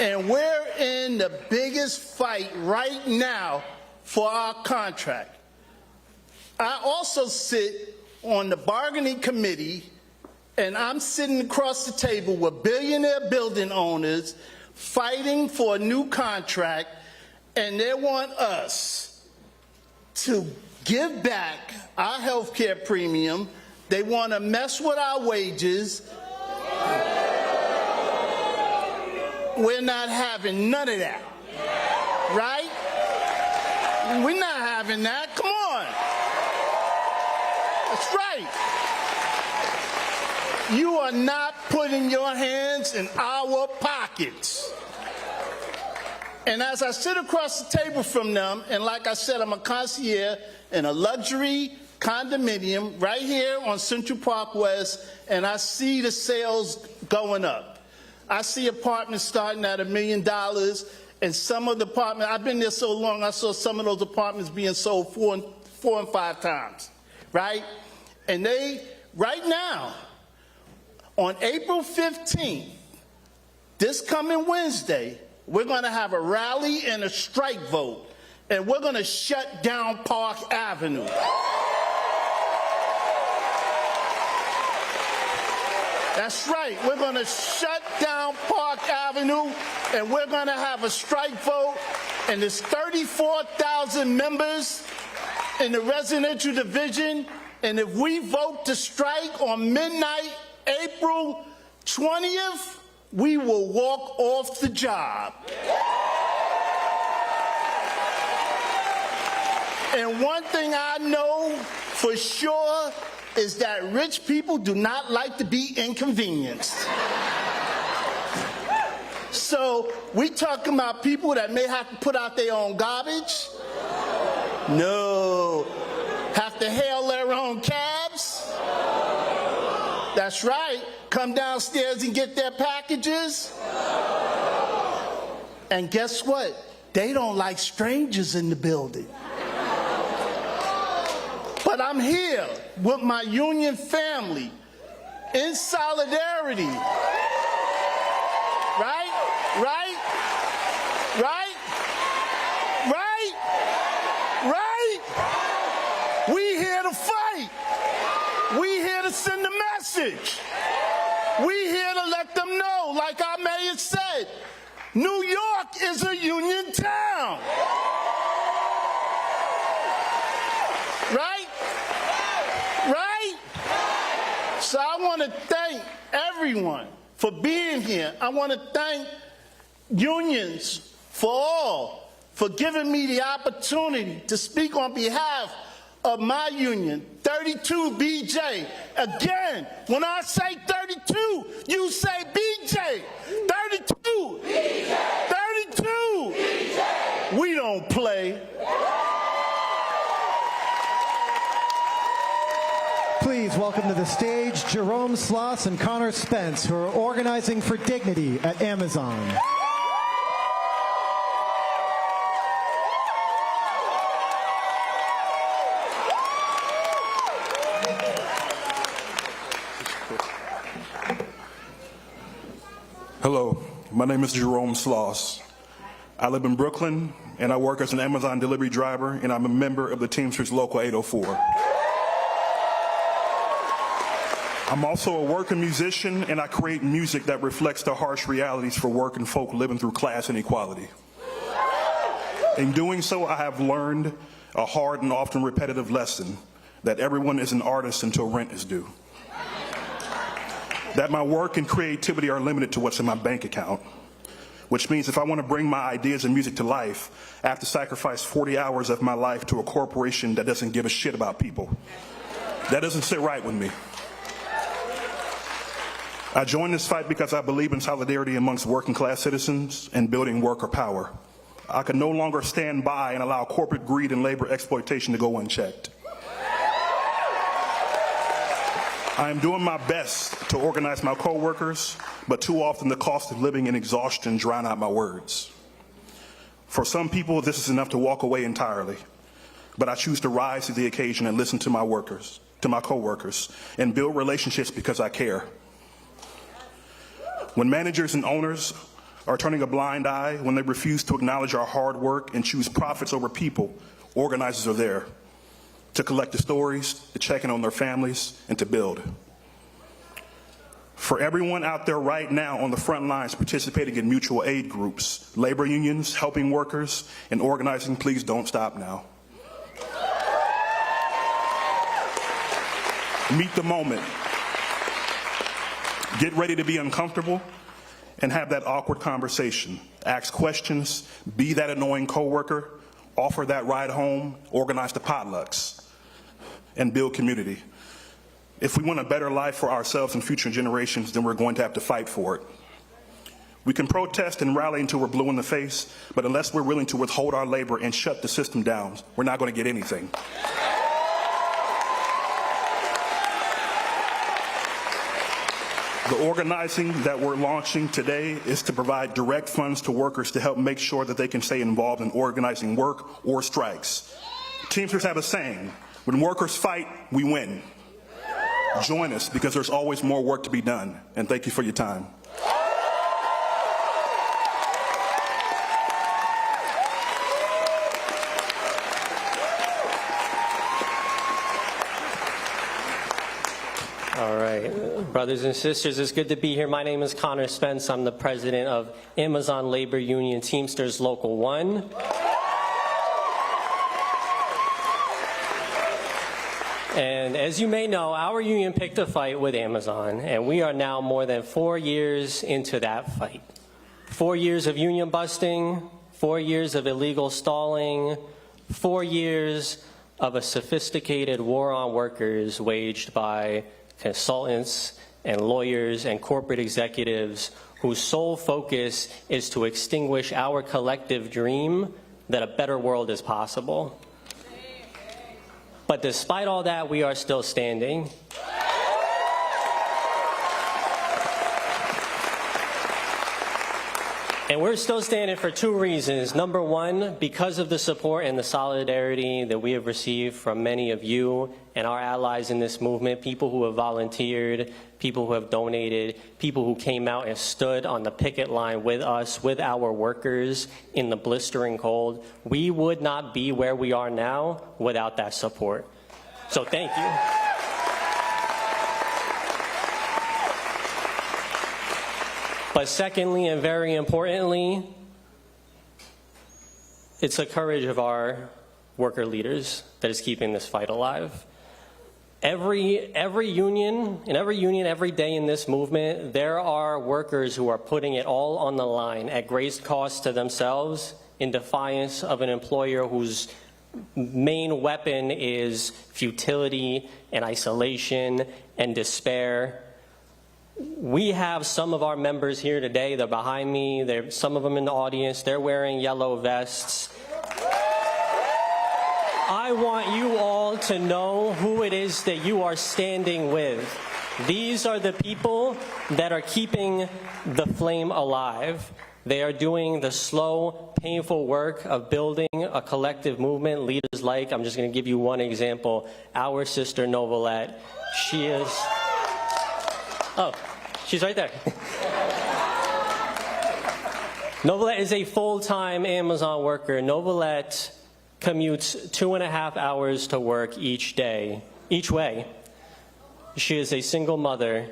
And we're in the biggest fight right now for our contract. I also sit on the bargaining committee, and I'm sitting across the table with billionaire building owners fighting for a new contract, and they want us to give back our health care premium. They want to mess with our wages. We're not having none of that, right? We're not having that. Come on. That's right. You are not putting your hands in our pockets. And as I sit across the table from them, and like I said, I'm a concierge in a luxury condominium right here on Central Park West, and I see the sales going up. I see apartments starting at $1 million, and some of the apartments, I've been there so long, I saw some of those apartments being sold four and five times, right? And right now, on April 15th, this coming Wednesday, we're going to have a rally and a strike vote, and we're going to shut down Park Avenue. That's right. We're going to shut down Park Avenue, and we're going to have a strike vote. And there's 34,000 members in the residential division. And if we vote to strike on midnight, April 20th, we will walk off the job. And one thing I know for sure is that rich people do not like to be inconvenienced. So we talking about people that may have to put out their own garbage? No. Have to hail their own cabs? That's right. Come downstairs and get their packages? And guess what? They don't like strangers in the building. But I'm here with my union family in solidarity. Right? Right? Right? Right? Right? We here to fight. We here to send a message. We here to let them know, like our mayor said, New York is a union town. Right? Right? So I want to thank everyone for being here. I want to thank unions for giving me the opportunity to speak on behalf of my union, 32 BJ. Again, when I say 32, you say BJ. 32. BJ. 32. BJ. We don't play. Please welcome to the stage Jerome Sloss and Connor Spence, who are organizing for dignity at Amazon. Hello, my name is Jerome Sloss. I live in Brooklyn, and I work as an Amazon delivery driver, and I'm a member of the Teamsters Local 804. I'm also a working musician, and I create music that reflects the harsh realities for working folk living through class inequality. In doing so, I have learned a hard and often repetitive lesson that everyone is an artist until rent is due. That my work and creativity are limited to what's in my bank account, which means if I want to bring my ideas and music to life, I have to sacrifice 40 hours of my life to a corporation that doesn't give a shit about people. That doesn't sit right with me. I joined this fight because I believe in solidarity amongst working class citizens and building worker power. I can no longer stand by and allow corporate greed and labor exploitation to go unchecked. I am doing my best to organize my coworkers, but too often the cost of living and exhaustion drown out my words. For some people, this is enough to walk away entirely, but I choose to rise to the occasion and listen to my workers, to my coworkers, and build relationships because I care. When managers and owners are turning a blind eye, when they refuse to acknowledge our hard work and choose profits over people, organizers are there to collect the stories, to check in on their families, and to build. For everyone out there right now on the front lines participating in mutual aid groups, labor unions, helping workers, and organizing, please don't stop now. Meet the moment. Get ready to be uncomfortable and have that awkward conversation. Ask questions, be that annoying coworker, offer that ride home, organize the potlucks, and build community. If we want a better life for ourselves and future generations, then we're going to have to fight for it. We can protest and rally until we're blue in the face, but unless we're willing to withhold our labor and shut the system down, we're not going to get anything. The organizing that we're launching today is to provide direct funds to workers to help make sure that they can stay involved in organizing work or strikes. Teamsters have a saying, when workers fight, we win. Join us because there's always more work to be done. And thank you for your time. All right, brothers and sisters, it's good to be here. My name is Connor Spence. I'm the president of Amazon Labor Union Teamsters Local 1. And as you may know, our union picked a fight with Amazon, and we are now more than 4 years into that fight. 4 years of union busting, 4 years of illegal stalling, 4 years of a sophisticated war on workers waged by consultants and lawyers and corporate executives whose sole focus is to extinguish our collective dream that a better world is possible. But despite all that, we are still standing. And we're still standing for 2 reasons. Number one, because of the support and the solidarity that we have received from many of you and our allies in this movement, people who have volunteered, people who have donated, people who came out and stood on the picket line with us, with our workers in the blistering cold. We would not be where we are now without that support. So thank you. But secondly, and very importantly, it's the courage of our worker leaders that is keeping this fight alive. Every union, every day in this movement, there are workers who are putting it all on the line at great cost to themselves in defiance of an employer whose main weapon is futility and isolation and despair. We have some of our members here today. They're behind me. Some of them in the audience. They're wearing yellow vests. I want you all to know who it is that you are standing with. These are the people that are keeping the flame alive. They are doing the slow, painful work of building a collective movement. Leaders like, I'm just going to give you one example, our sister Novelette. She is, oh, she's right there. Novelette is a full-time Amazon worker. Novelette commutes 2.5 hours to work each way. She is a single mother.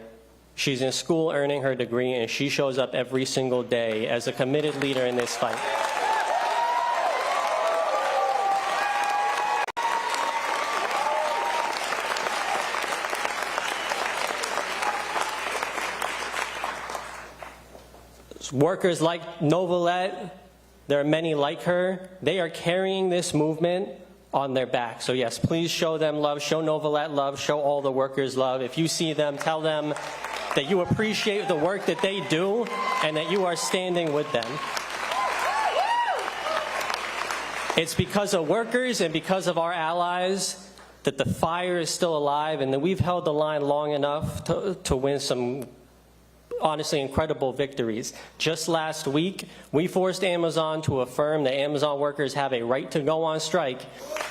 She's in school earning her degree, and she shows up every single day as a committed leader in this fight. Workers like Novelette, there are many like her, they are carrying this movement on their back. So yes, please show them love, show Novelette love, show all the workers love. If you see them, tell them that you appreciate the work that they do and that you are standing with them. It's because of workers and because of our allies that the fire is still alive and that we've held the line long enough to win some honestly incredible victories. Just last week, we forced Amazon to affirm that Amazon workers have a right to go on strike,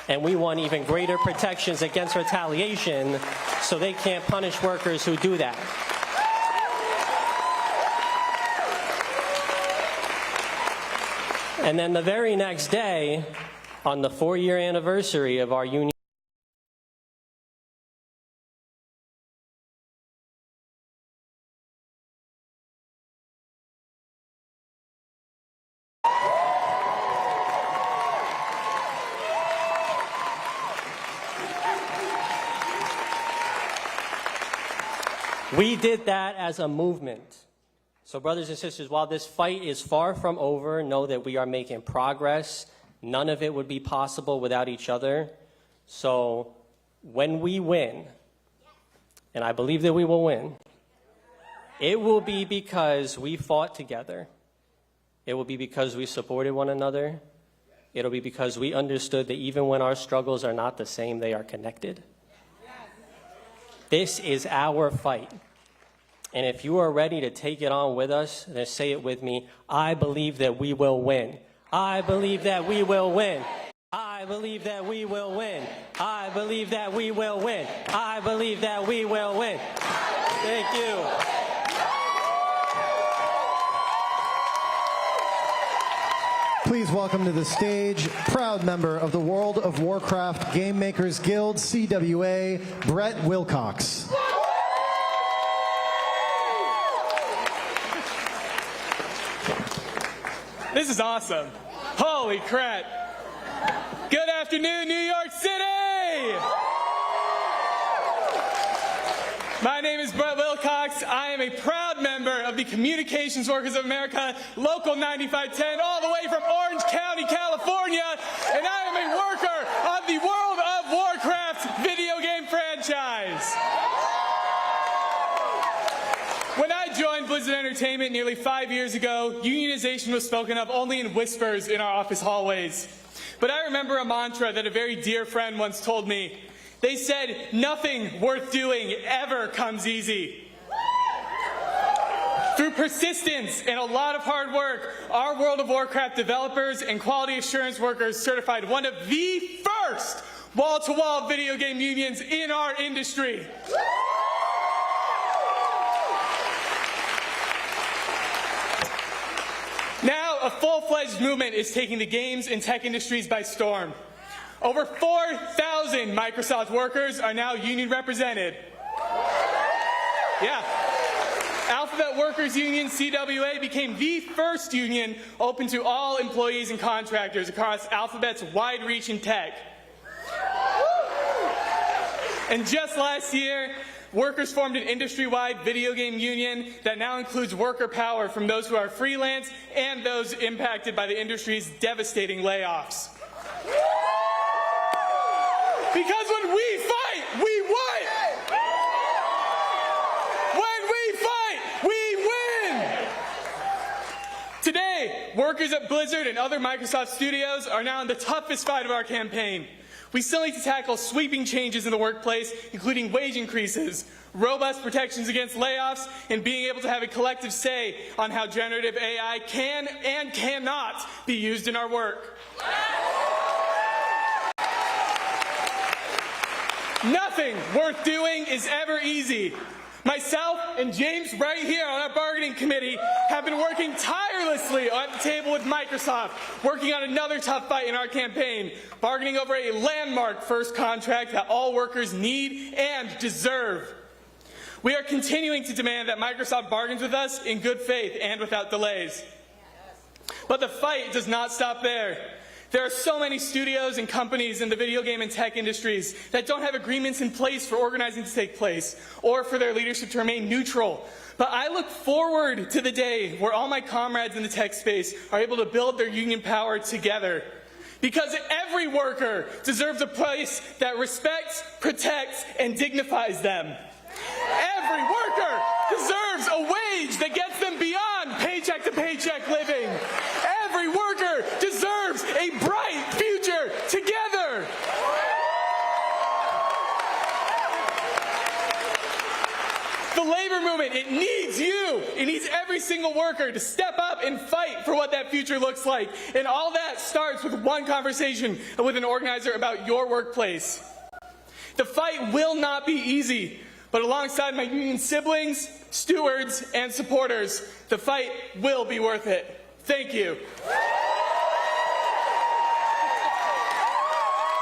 and we won even greater protections against retaliation so they can't punish workers who do that. And then the very next day, on the 4-year anniversary of our union, we did that as a movement. So brothers and sisters, while this fight is far from over, know that we are making progress. None of it would be possible without each other. So when we win, and I believe that we will win, it will be because we fought together. It will be because we supported one another. It'll be because we understood that even when our struggles are not the same, they are connected. This is our fight. And if you are ready to take it on with us, then say it with me. I believe that we will win. I believe that we will win. I believe that we will win. I believe that we will win. I believe that we will win. Thank you. Please welcome to the stage, proud member of the World of Warcraft Game Makers Guild, CWA, Brett Wilcox. This is awesome. Holy crap. Good afternoon, New York City! My name is Brett Wilcox. I am a proud member of the Communications Workers of America, Local 9510, all the way from Orange County, California, and I am a worker of the World of Warcraft video game franchise. When I joined Blizzard Entertainment nearly 5 years ago, unionization was spoken of only in whispers in our office hallways. But I remember a mantra that a very dear friend once told me. They said, nothing worth doing ever comes easy. Through persistence and a lot of hard work, our World of Warcraft developers and quality assurance workers certified one of the first wall-to-wall video game unions in our industry. Now, a full-fledged movement is taking the games and tech industries by storm. Over 4,000 Microsoft workers are now union represented. Yeah. Alphabet Workers Union, CWA, became the first union open to all employees and contractors across Alphabet's wide-reaching tech. And just last year, workers formed an industry-wide video game union that now includes worker power from those who are freelance and those impacted by the industry's devastating layoffs. Because when we fight, we win. When we fight, we win. Today, workers at Blizzard and other Microsoft studios are now in the toughest fight of our campaign. We still need to tackle sweeping changes in the workplace, including wage increases, robust protections against layoffs, and being able to have a collective say on how generative AI can and cannot be used in our work. Nothing worth doing is ever easy. Myself and James right here on our bargaining committee have been working tirelessly at the table with Microsoft, working on another tough fight in our campaign, bargaining over a landmark first contract that all workers need and deserve. We are continuing to demand that Microsoft bargains with us in good faith and without delays. But the fight does not stop there. There are so many studios and companies in the video game and tech industries that don't have agreements in place for organizing to take place or for their leadership to remain neutral. But I look forward to the day where all my comrades in the tech space are able to build their union power together. Because every worker deserves a place that respects, protects, and dignifies them. Every worker deserves a wage that gets them beyond paycheck to paycheck living. Every worker deserves a bright future together. The labor movement, it needs you. It needs every single worker to step up and fight for what that future looks like. And all that starts with one conversation with an organizer about your workplace. The fight will not be easy, but alongside my union siblings, stewards, and supporters, the fight will be worth it. Thank you.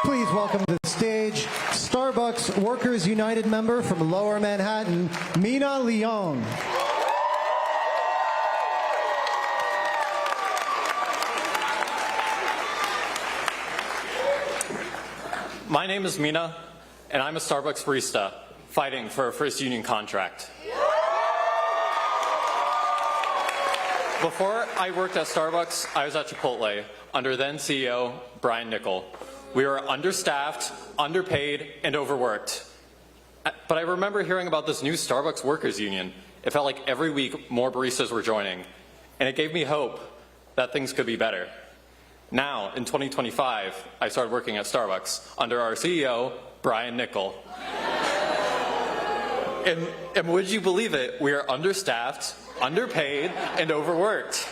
Please welcome to the stage Starbucks Workers United member from Lower Manhattan, Mina Leong. My name is Mina, and I'm a Starbucks barista fighting for a first union contract. Before I worked at Starbucks, I was at Chipotle under then CEO Brian Niccol. We were understaffed, underpaid, and overworked. But I remember hearing about this new Starbucks workers union. It felt like every week more baristas were joining, and it gave me hope that things could be better. Now, in 2025, I started working at Starbucks under our CEO, Brian Niccol. And would you believe it, we are understaffed, underpaid, and overworked.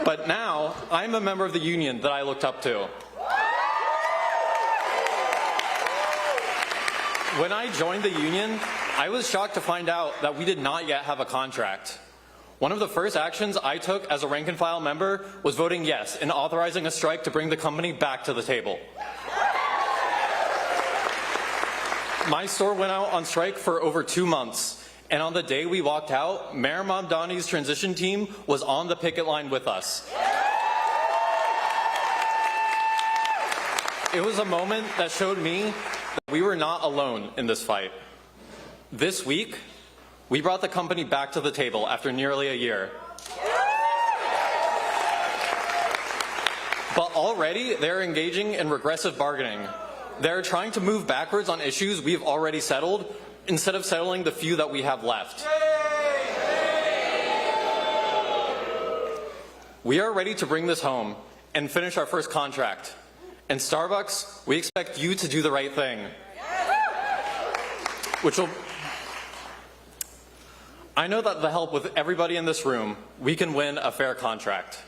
But now, I'm a member of the union that I looked up to. When I joined the union, I was shocked to find out that we did not yet have a contract. One of the first actions I took as a rank-and-file member was voting yes and authorizing a strike to bring the company back to the table. My store went out on strike for over 2 months, and on the day we walked out, Mayor Mamdani's transition team was on the picket line with us. It was a moment that showed me that we were not alone in this fight. This week, we brought the company back to the table after nearly a year. But already, they're engaging in regressive bargaining. They're trying to move backwards on issues we've already settled instead of settling the few that we have left. We are ready to bring this home and finish our first contract. And Starbucks, we expect you to do the right thing. I know that with the help with everybody in this room, we can win a fair contract,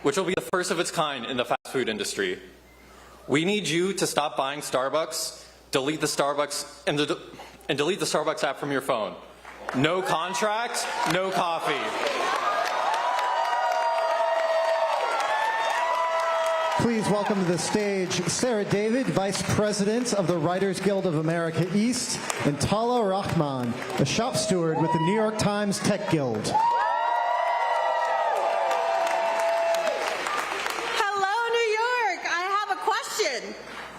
which will be the first of its kind in the fast food industry. We need you to stop buying Starbucks, delete the Starbucks, and delete the Starbucks app from your phone. No contract, no coffee. Please welcome to the stage Sarah David, Vice President of the Writers Guild of America East, and Tala Rahman, a shop steward with the New York Times Tech Guild. Hello, New York. I have a question.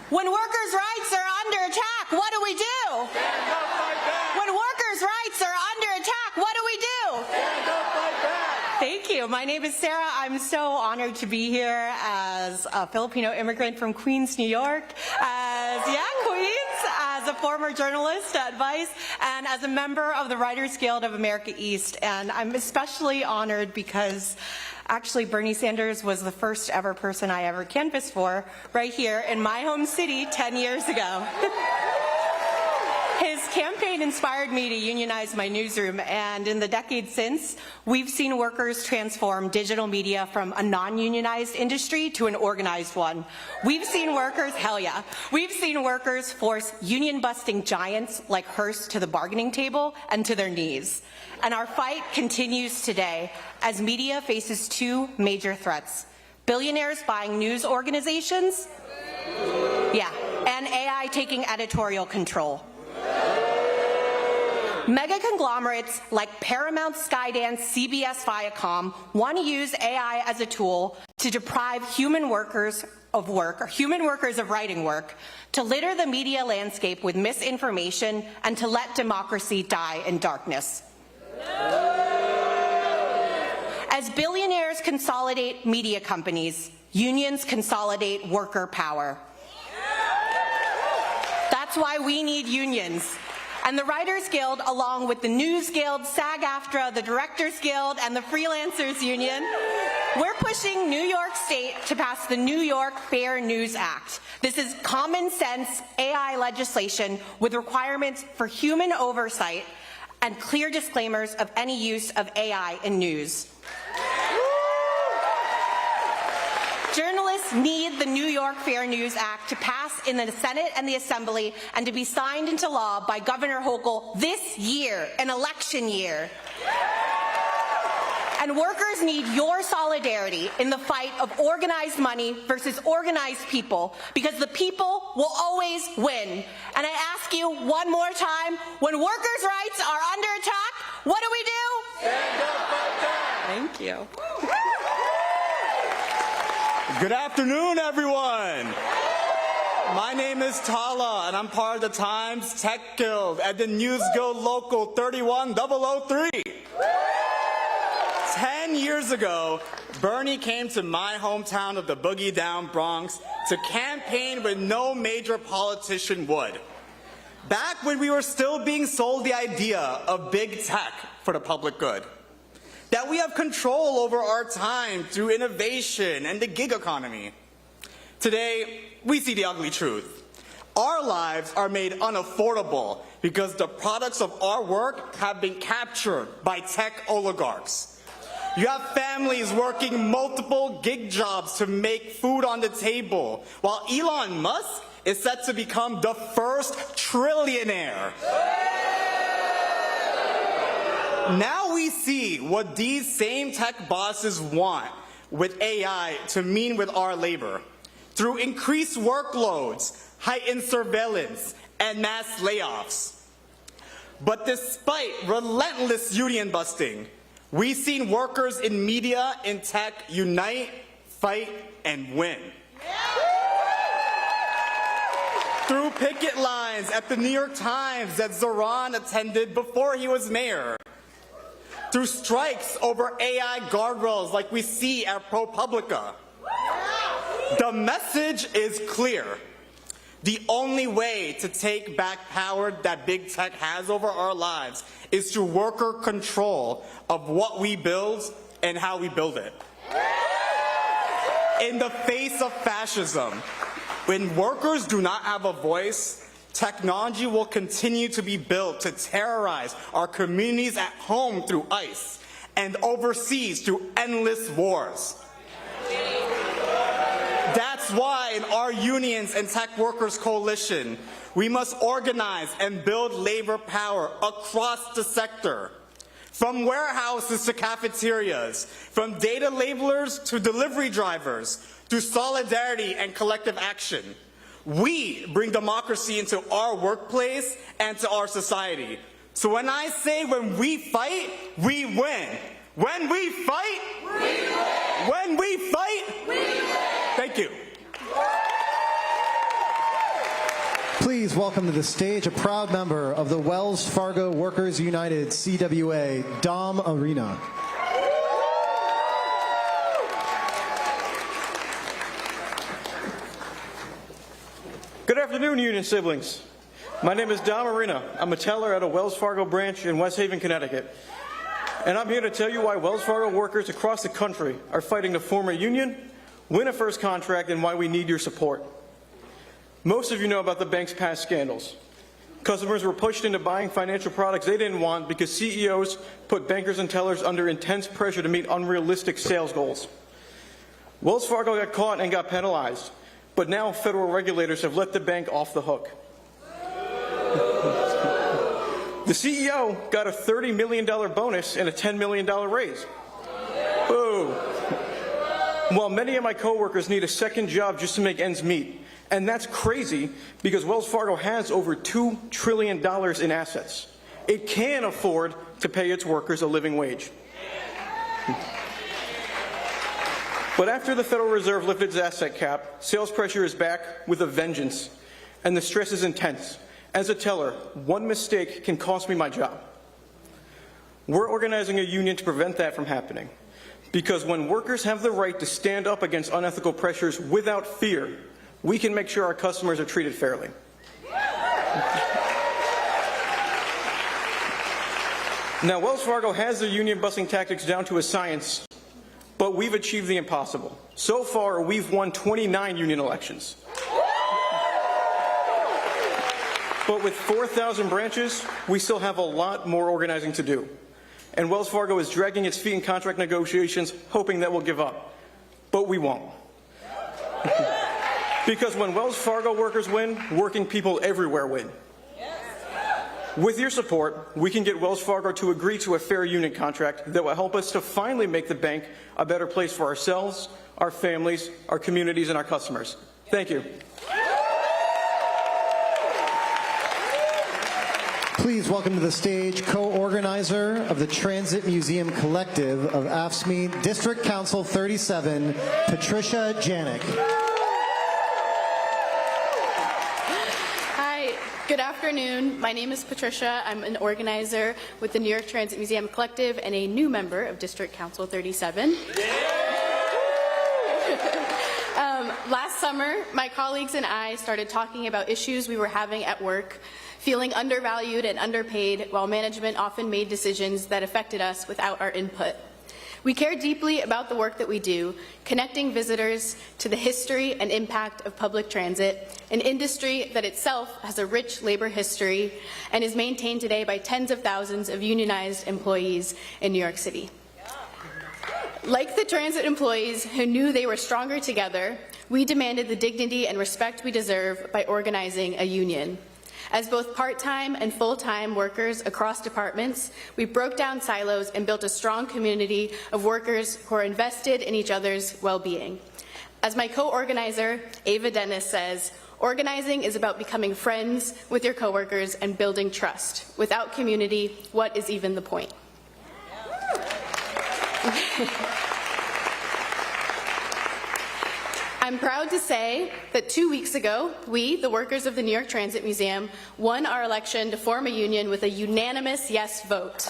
When workers' rights are under attack, what do we do? Stand up, fight back. When workers' rights are under attack, what do we do? Stand up, fight back. Thank you. My name is Sarah. I'm so honored to be here as a Filipino immigrant from Queens, New York, as Queens, as a former journalist at Vice and as a member of the Writers Guild of America East. And I'm especially honored because actually Bernie Sanders was the first ever person I ever canvassed for right here in my home city 10 years ago. His campaign inspired me to unionize my newsroom, and in the decades since, we've seen workers transform digital media from a non-unionized industry to an organized one. We've seen workers, we've seen workers force union-busting giants like Hearst to the bargaining table and to their knees. And our fight continues today as media faces two major threats: billionaires buying news organizations, and AI taking editorial control. Mega conglomerates like Paramount, Skydance, CBS, Viacom want to use AI as a tool to deprive human workers of work, or human workers of writing work, to litter the media landscape with misinformation, and to let democracy die in darkness. As billionaires consolidate media companies, unions consolidate worker power. That's why we need unions. And the Writers Guild, along with the News Guild, SAG-AFTRA, the Directors Guild, and the Freelancers Union, we're pushing New York State to pass the New York Fair News Act. This is common sense AI legislation with requirements for human oversight and clear disclaimers of any use of AI in news. Journalists need the New York Fair News Act to pass in the Senate and the Assembly and to be signed into law by Governor Hochul this year, an election year. And workers need your solidarity in the fight of organized money versus organized people, because the people will always win. And I ask you one more time, when workers' rights are under attack, what do? Stand up, fight back. Thank you. Good afternoon, everyone. My name is Tala, and I'm part of the Times Tech Guild at the News Guild Local 31003. 10 years ago, Bernie came to my hometown of the Boogie Down Bronx to campaign when no major politician would. Back when we were still being sold the idea of big tech for the public good. That we have control over our time through innovation and the gig economy. Today, we see the ugly truth. Our lives are made unaffordable because the products of our work have been captured by tech oligarchs. You have families working multiple gig jobs to make food on the table, while Elon Musk is set to become the first trillionaire. Now we see what these same tech bosses want with AI to mean with our labor. Through increased workloads, heightened surveillance, and mass layoffs. But despite relentless union busting, we've seen workers in media and tech unite, fight, and win. Through picket lines at the New York Times that Zohran attended before he was mayor. Through strikes over AI guardrails like we see at ProPublica. The message is clear. The only way to take back power that big tech has over our lives is through worker control of what we build and how we build it. In the face of fascism, when workers do not have a voice, technology will continue to be built to terrorize our communities at home through ICE and overseas through endless wars. That's why in our unions and tech workers coalition, we must organize and build labor power across the sector. From warehouses to cafeterias, from data labelers to delivery drivers, through solidarity and collective action. We bring democracy into our workplace and to our society. So when I say when we fight, we win. When we fight, we win. When we fight, we win. Thank you. Please welcome to the stage a proud member of the Wells Fargo Workers United CWA, Dom Arena. Good afternoon, union siblings. My name is Don Marina. I'm a teller at a Wells Fargo branch in West Haven, Connecticut. And I'm here to tell you why Wells Fargo workers across the country are fighting to form a union, win a first contract, and why we need your support. Most of you know about the bank's past scandals. Customers were pushed into buying financial products they didn't want because CEOs put bankers and tellers under intense pressure to meet unrealistic sales goals. Wells Fargo got caught and got penalized, but now federal regulators have let the bank off the hook. The CEO got a $30 million bonus and a $10 million raise. Boo. While many of my coworkers need a second job just to make ends meet. And that's crazy because Wells Fargo has over $2 trillion in assets. It can afford to pay its workers a living wage. But after the Federal Reserve lifted its asset cap, sales pressure is back with a vengeance, and the stress is intense. As a teller, one mistake can cost me my job. We're organizing a union to prevent that from happening. Because when workers have the right to stand up against unethical pressures without fear, we can make sure our customers are treated fairly. Now, Wells Fargo has their union busting tactics down to a science, but we've achieved the impossible. So far, we've won 29 union elections. But with 4,000 branches, we still have a lot more organizing to do. And Wells Fargo is dragging its feet in contract negotiations, hoping that we'll give up. But we won't. Because when Wells Fargo workers win, working people everywhere win. With your support, we can get Wells Fargo to agree to a fair union contract that will help us to finally make the bank a better place for ourselves, our families, our communities, and our customers. Thank you. Please welcome to the stage co-organizer of the Transit Museum Collective of AFSCME District Council 37, Patricia Janik. Hi, good afternoon. My name is Patricia. I'm an organizer with the New York Transit Museum Collective and a new member of District Council 37. Last summer, my colleagues and I started talking about issues we were having at work, feeling undervalued and underpaid while management often made decisions that affected us without our input. We care deeply about the work that we do, connecting visitors to the history and impact of public transit, an industry that itself has a rich labor history and is maintained today by tens of thousands of unionized employees in New York City. Like the transit employees who knew they were stronger together, we demanded the dignity and respect we deserve by organizing a union. As both part-time and full-time workers across departments, we broke down silos and built a strong community of workers who are invested in each other's well-being. As my co-organizer, Ava Dennis, says, organizing is about becoming friends with your coworkers and building trust. Without community, what is even the point? I'm proud to say that 2 weeks ago, we, the workers of the New York Transit Museum, won our election to form a union with a unanimous yes vote.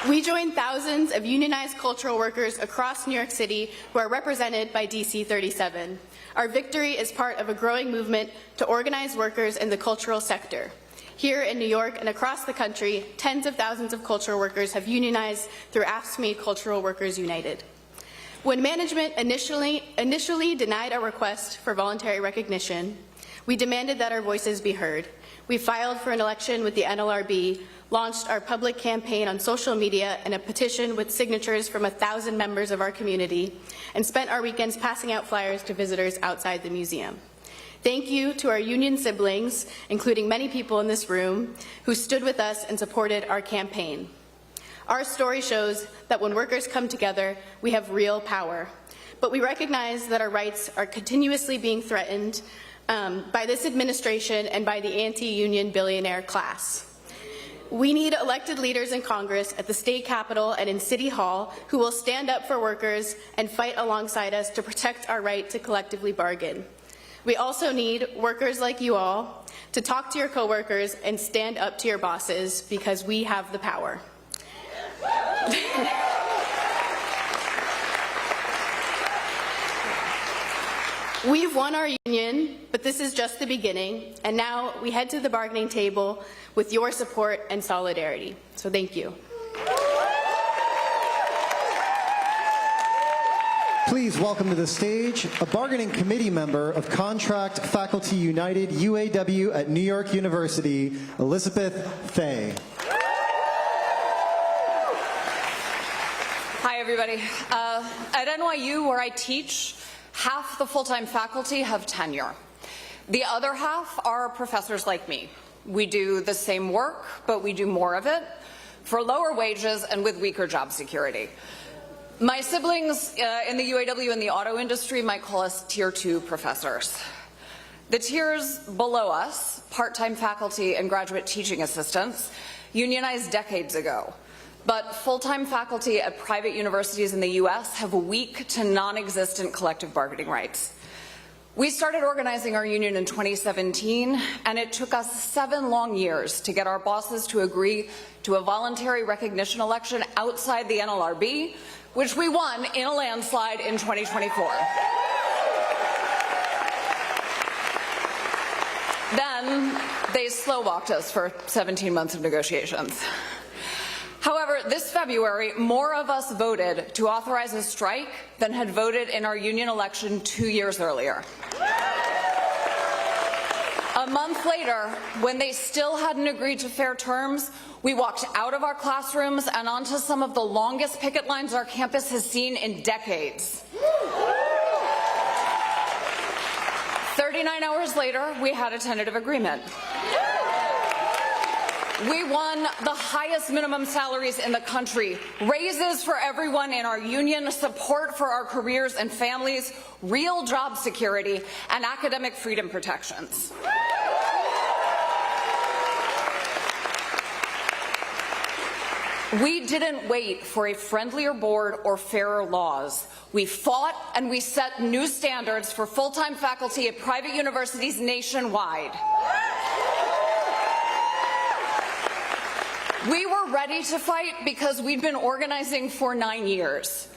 We joined thousands of unionized cultural workers across New York City who are represented by DC 37. Our victory is part of a growing movement to organize workers in the cultural sector. Here in New York and across the country, tens of thousands of cultural workers have unionized through AFSCME Cultural Workers United. When management initially denied our request for voluntary recognition, we demanded that our voices be heard. We filed for an election with the NLRB, launched our public campaign on social media and a petition with signatures from 1,000 members of our community, and spent our weekends passing out flyers to visitors outside the museum. Thank you to our union siblings, including many people in this room, who stood with us and supported our campaign. Our story shows that when workers come together, we have real power. But we recognize that our rights are continuously being threatened by this administration and by the anti-union billionaire class. We need elected leaders in Congress, at the state capitol, and in City Hall who will stand up for workers and fight alongside us to protect our right to collectively bargain. We also need workers like you all to talk to your coworkers and stand up to your bosses, because we have the power. We've won our union, but this is just the beginning, and now we head to the bargaining table with your support and solidarity. So thank you. Please welcome to the stage a bargaining committee member of Contract Faculty United UAW at New York University, Elizabeth Fay. Hi, everybody. At NYU, where I teach, half the full-time faculty have tenure. The other half are professors like me. We do the same work, but we do more of it for lower wages and with weaker job security. My siblings in the UAW and the auto industry might call us Tier 2 professors. The tiers below us, part-time faculty and graduate teaching assistants, unionized decades ago. But full-time faculty at private universities in the U.S. have weak to non-existent collective bargaining rights. We started organizing our union in 2017, and it took us 7 long years to get our bosses to agree to a voluntary recognition election outside the NLRB, which we won in a landslide in 2024. Then they slow-walked us for 17 months of negotiations. However, this February, more of us voted to authorize a strike than had voted in our union election 2 years earlier. A month later, when they still hadn't agreed to fair terms, we walked out of our classrooms and onto some of the longest picket lines our campus has seen in decades. 39 hours later, we had a tentative agreement. We won the highest minimum salaries in the country, raises for everyone in our union, support for our careers and families, real job security, and academic freedom protections. We didn't wait for a friendlier board or fairer laws. We fought and we set new standards for full-time faculty at private universities nationwide. We were ready to fight because we'd been organizing for 9 years.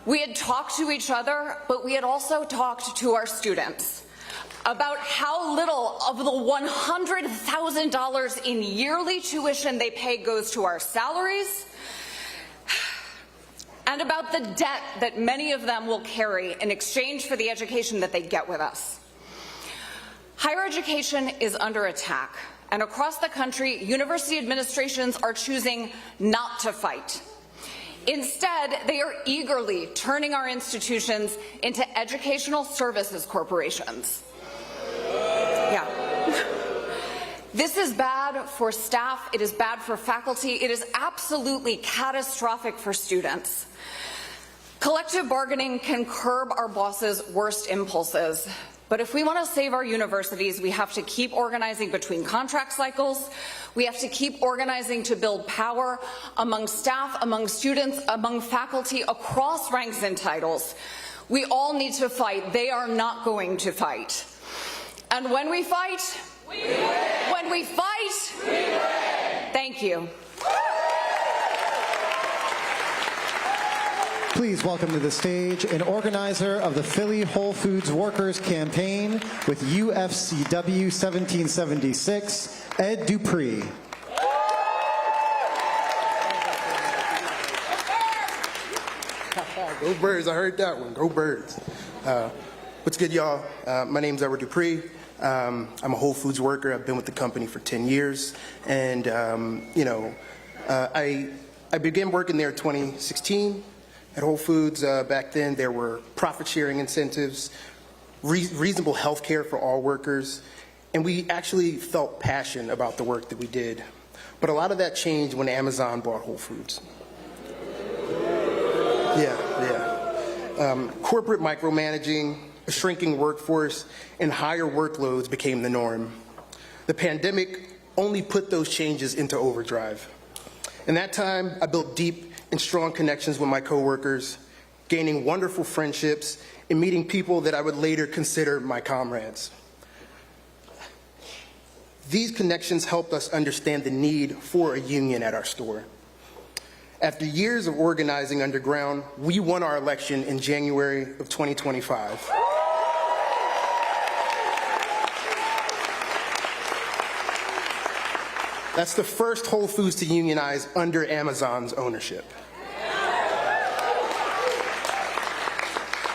We had talked to each other, but we had also talked to our students about how little of the $100,000 in yearly tuition they pay goes to our salaries, and about the debt that many of them will carry in exchange for the education that they get with us. Higher education is under attack. And across the country, university administrations are choosing not to fight. Instead, they are eagerly turning our institutions into educational services corporations. Yeah. This is bad for staff, it is bad for faculty, it is absolutely catastrophic for students. Collective bargaining can curb our bosses' worst impulses. But if we want to save our universities, we have to keep organizing between contract cycles. We have to keep organizing to build power among staff, among students, among faculty, across ranks and titles. We all need to fight. They are not going to fight. And when we fight, we win. When we fight, we win. Thank you. Please welcome to the stage an organizer of the Philly Whole Foods Workers Campaign with UFCW 1776, Ed Dupree. Go Birds, I heard that one. Go Birds. What's good, y'all? My name's Edward Dupree. I'm a Whole Foods worker. I've been with the company for 10 years. And, I began working there in 2016. At Whole Foods, back then, there were profit-sharing incentives, reasonable health care for all workers, and we actually felt passion about the work that we did. But a lot of that changed when Amazon bought Whole Foods. Corporate micromanaging, a shrinking workforce, and higher workloads became the norm. The pandemic only put those changes into overdrive. In that time, I built deep and strong connections with my coworkers, gaining wonderful friendships, and meeting people that I would later consider my comrades. These connections helped us understand the need for a union at our store. After years of organizing underground, we won our election in January of 2025. That's the first Whole Foods to unionize under Amazon's ownership.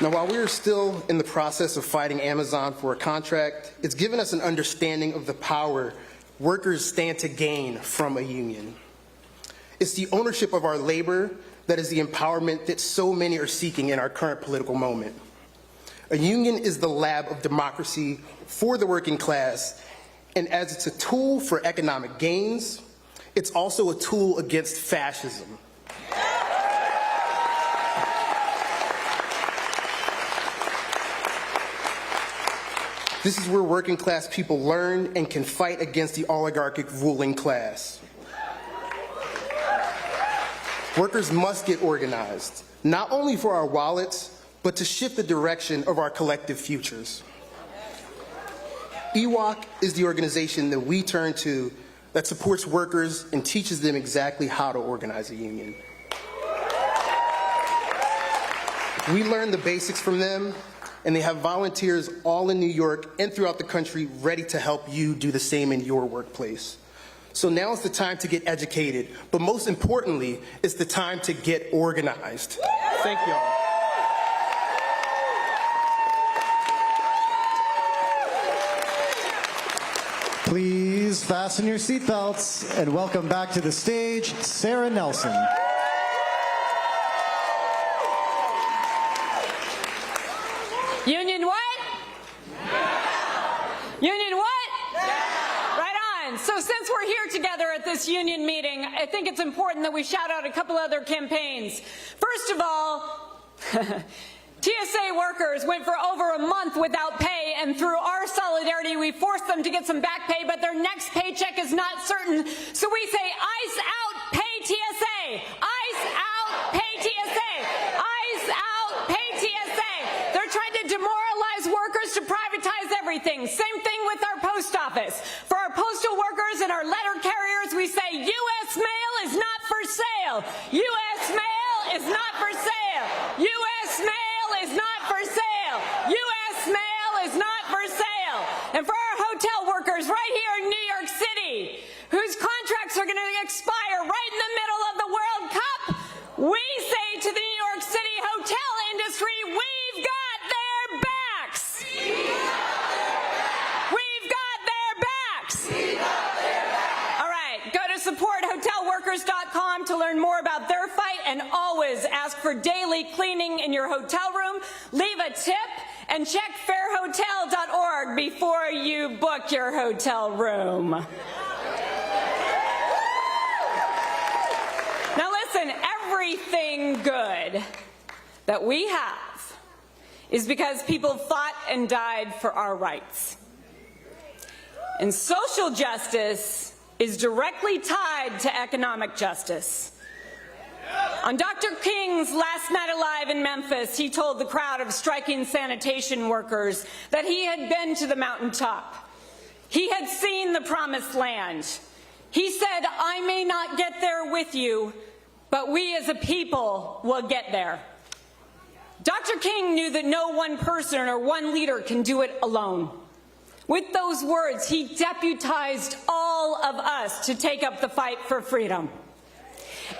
Now, while we are still in the process of fighting Amazon for a contract, it's given us an understanding of the power workers stand to gain from a union. It's the ownership of our labor that is the empowerment that so many are seeking in our current political moment. A union is the lab of democracy for the working class, and as it's a tool for economic gains, it's also a tool against fascism. This is where working class people learn and can fight against the oligarchic ruling class. Workers must get organized, not only for our wallets, but to shift the direction of our collective futures. EWOC is the organization that we turn to that supports workers and teaches them exactly how to organize a union. We learn the basics from them, and they have volunteers all in New York and throughout the country ready to help you do the same in your workplace. So now is the time to get educated, but most importantly, it's the time to get organized. Thank y'all. Please fasten your seatbelts and welcome back to the stage, Sarah Nelson. Union what? Union what? Right on. So since we're here together at this union meeting, I think it's important that we shout out a couple other campaigns. First of all, TSA workers went for over a month without pay, and through our solidarity, we forced them to get some back pay, but their next paycheck is not certain. So we say, ice out, pay TSA. Ice out, pay TSA. Ice out, pay TSA. They're trying to demoralize workers to privatize everything. Same thing with our post office. For our postal workers and our letter carriers, we say, U.S. mail is not for sale. U.S. mail is not for sale. U.S. mail is not for sale. U.S. mail is not for sale. And for our hotel workers right here in New York City, whose contracts are going to expire right in the middle of the World Cup, we say to the New York City hotel industry, we've got their backs. We've got their backs. All right, go to supporthotelworkers.com to learn more about their fight, and always ask for daily cleaning in your hotel room. Leave a tip and check fairhotel.org before you book your hotel room. Now listen, everything good that we have is because people fought and died for our rights. And social justice is directly tied to economic justice. On Dr. King's last night alive in Memphis, he told the crowd of striking sanitation workers that he had been to the mountaintop. He had seen the promised land. He said, I may not get there with you, but we as a people will get there. Dr. King knew that no one person or one leader can do it alone. With those words, he deputized all of us to take up the fight for freedom.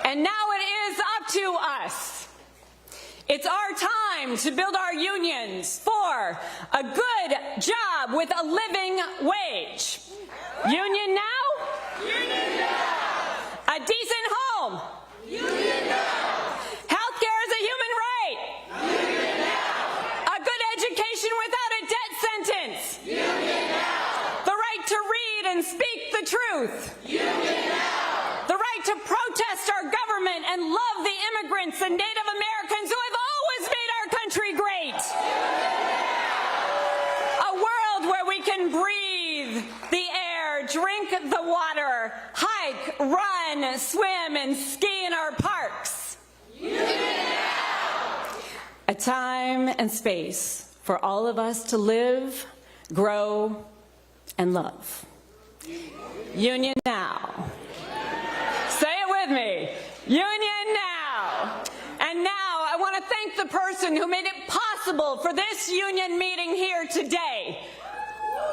And now it is up to us. It's our time to build our unions for a good job with a living wage. Union now? Union now. A decent home? Union now. Healthcare is a human right? Union now. A good education without a death sentence? Union now. The right to read and speak the truth? Union now. The right to protest our government and love the immigrants and Native Americans who have always made our country great. A world where we can breathe the air, drink the water, hike, run, swim, and ski in our parks. A time and space for all of us to live, grow, and love. Union now. Say it with me. Union now. person who made it possible for this union meeting here today.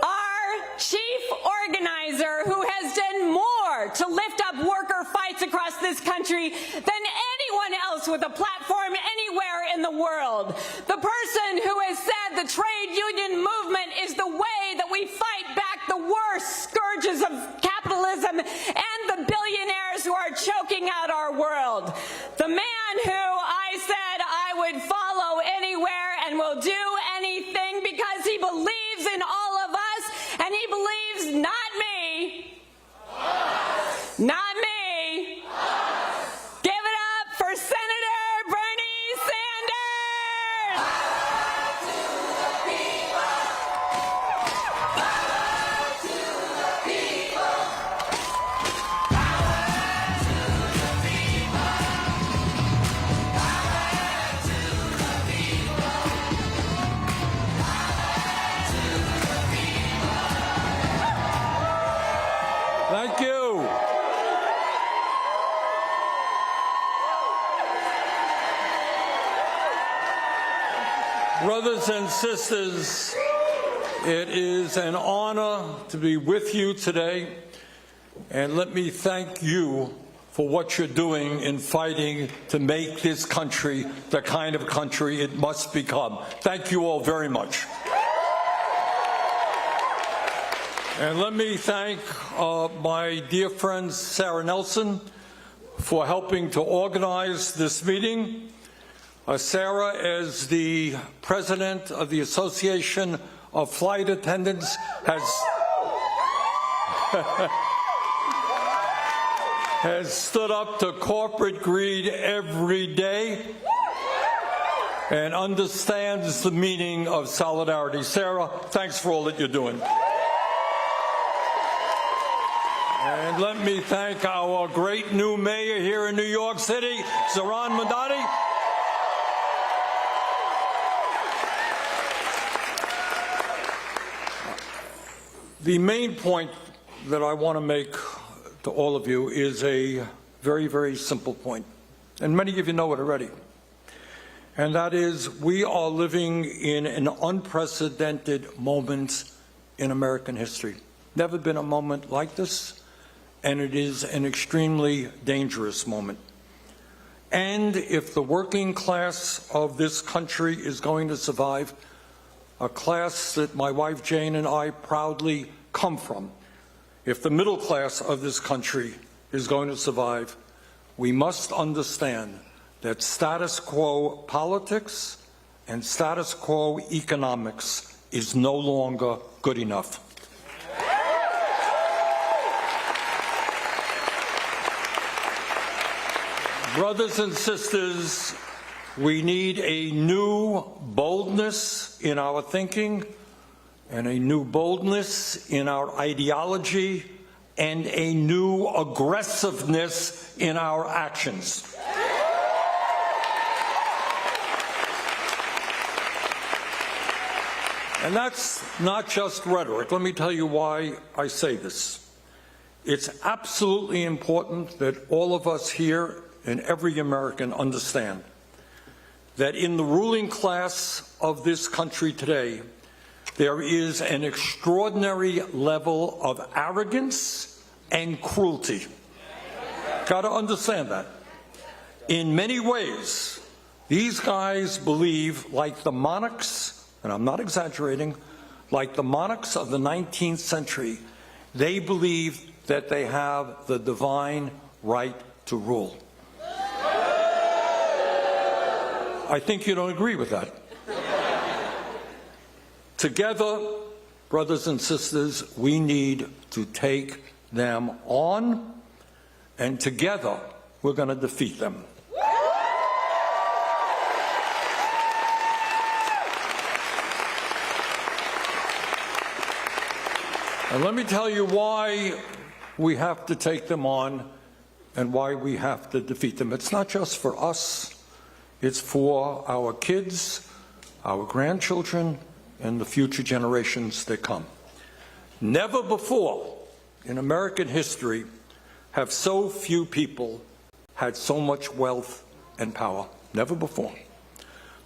Our chief organizer, who has done more to lift up worker fights across this country than anyone else with a platform anywhere in the world. The person who has said the trade union movement is the way that we fight back the worst scourges of capitalism and the billionaires who are choking out our world. The man who I said I would follow anywhere and will do anything because he believes in all of us, and he believes not me, not me. Give it up for Senator Bernie Sanders! Thank you. Brothers and sisters, it is an honor to be with you today, and let me thank you for what you're doing in fighting to make this country the kind of country it must become. Thank you all very much. And let me thank my dear friend Sarah Nelson for helping to organize this meeting. Sarah, as the president of the Association of Flight Attendants, has stood up to corporate greed every day and understands the meaning of solidarity. Sarah, thanks for all that you're doing. And let me thank our great new mayor here in New York City, Zohran Mamdani. The main point that I want to make to all of you is a very, very simple point, and many of you know it already. And that is, we are living in an unprecedented moment in American history. Never been a moment like this. And it is an extremely dangerous moment. And if the working class of this country is going to survive, a class that my wife Jane and I proudly come from, if the middle class of this country is going to survive, we must understand that status quo politics and status quo economics is no longer good enough. Brothers and sisters, we need a new boldness in our thinking, and a new boldness in our ideology, and a new aggressiveness in our actions. And that's not just rhetoric. Let me tell you why I say this. It's absolutely important that all of us here and every American understand that in the ruling class of this country today, there is an extraordinary level of arrogance and cruelty. Got to understand that. In many ways, these guys believe, like the monarchs, and I'm not exaggerating, like the monarchs of the 19th century, they believe that they have the divine right to rule. I think you don't agree with that. Together, brothers and sisters, we need to take them on, and together we're going to defeat them. And let me tell you why we have to take them on and why we have to defeat them. It's not just for us. It's for our kids, our grandchildren, and the future generations that come. Never before in American history have so few people had so much wealth and power. Never before.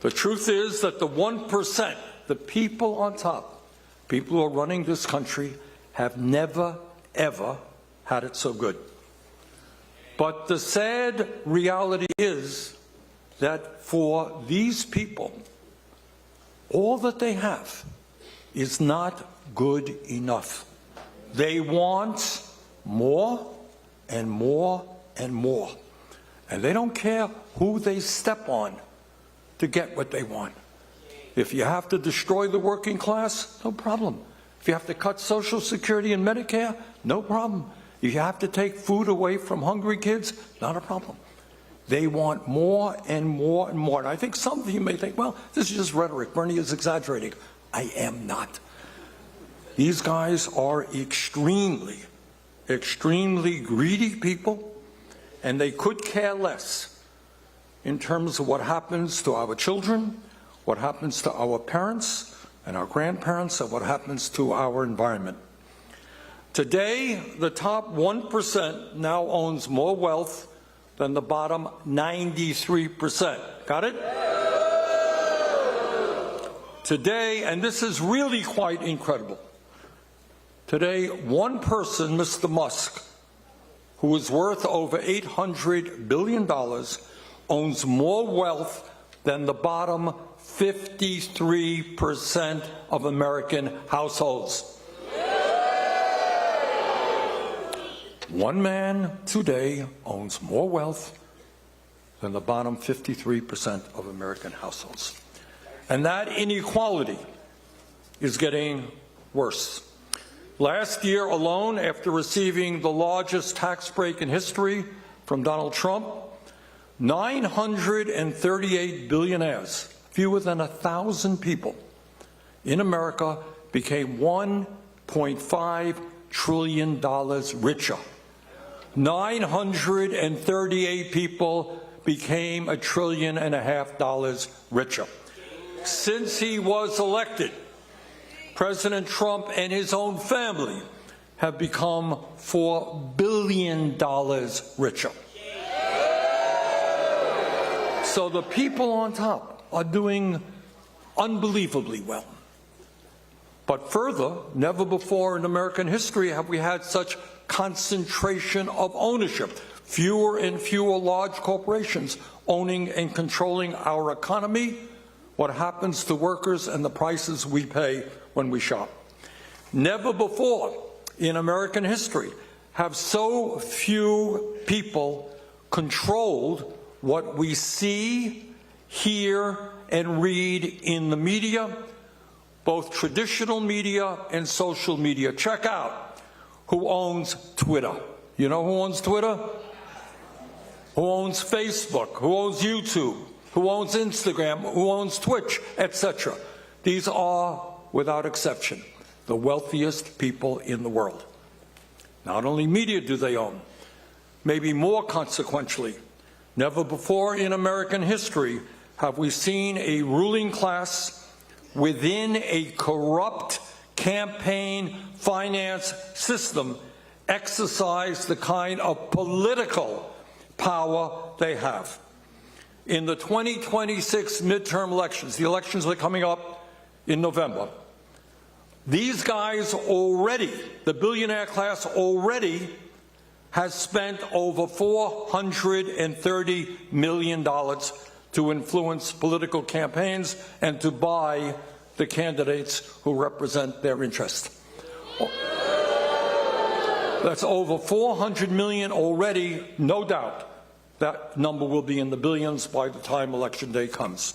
The truth is that the 1%, the people on top, people who are running this country, have never, ever had it so good. But the sad reality is that for these people, all that they have is not good enough. They want more and more and more. And they don't care who they step on to get what they want. If you have to destroy the working class, no problem. If you have to cut Social Security and Medicare, no problem. If you have to take food away from hungry kids, not a problem. They want more and more and more. And I think some of you may think, well, this is just rhetoric. Bernie is exaggerating. I am not. These guys are extremely, extremely greedy people, and they could care less in terms of what happens to our children, what happens to our parents and our grandparents, and what happens to our environment. Today, the top 1% now owns more wealth than the bottom 93%. Got it? Today, and this is really quite incredible, today one person, Mr. Musk, who is worth over $800 billion, owns more wealth than the bottom 53% of American households. One man today owns more wealth than the bottom 53% of American households. And that inequality is getting worse. Last year alone, after receiving the largest tax break in history from Donald Trump, 938 billionaires, fewer than 1,000 people in America, became $1.5 trillion richer. 938 people became $1.5 trillion richer. Since he was elected, President Trump and his own family have become $4 billion richer. So the people on top are doing unbelievably well. But further, never before in American history have we had such concentration of ownership. Fewer and fewer large corporations owning and controlling our economy, what happens to workers, and the prices we pay when we shop. Never before in American history have so few people controlled what we see, hear, and read in the media, both traditional media and social media. Check out who owns Twitter. You know who owns Twitter? Who owns Facebook? Who owns YouTube? Who owns Instagram? Who owns Twitch, etc. These are, without exception, the wealthiest people in the world. Not only media do they own, maybe more consequentially, never before in American history have we seen a ruling class within a corrupt campaign finance system exercise the kind of political power they have. In the 2026 midterm elections, the elections that are coming up in November, these guys already, the billionaire class already, has spent over $430 million to influence political campaigns and to buy the candidates who represent their interest. That's over $400 million already, no doubt. That number will be in the billions by the time Election Day comes.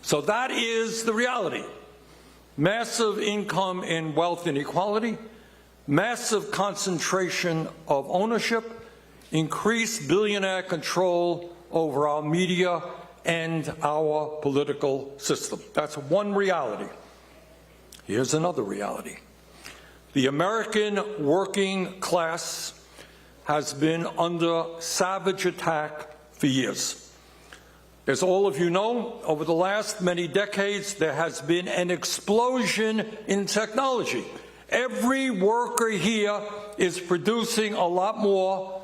So that is the reality. Massive income and wealth inequality, massive concentration of ownership, increased billionaire control over our media and our political system. That's one reality. Here's another reality. The American working class has been under savage attack for years. As all of you know, over the last many decades, there has been an explosion in technology. Every worker here is producing a lot more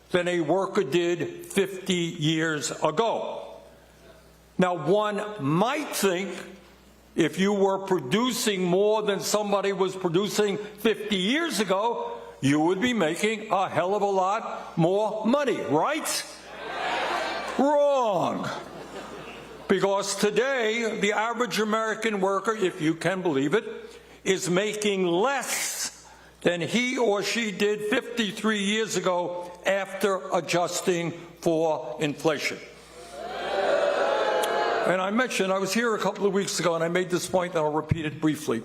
than a worker did 50 years ago. Now, one might think if you were producing more than somebody was producing 50 years ago, you would be making a hell of a lot more money, right? Wrong. Because today, the average American worker, if you can believe it, is making less than he or she did 53 years ago after adjusting for inflation. And I mentioned, I was here a couple of weeks ago and I made this point and I'll repeat it briefly.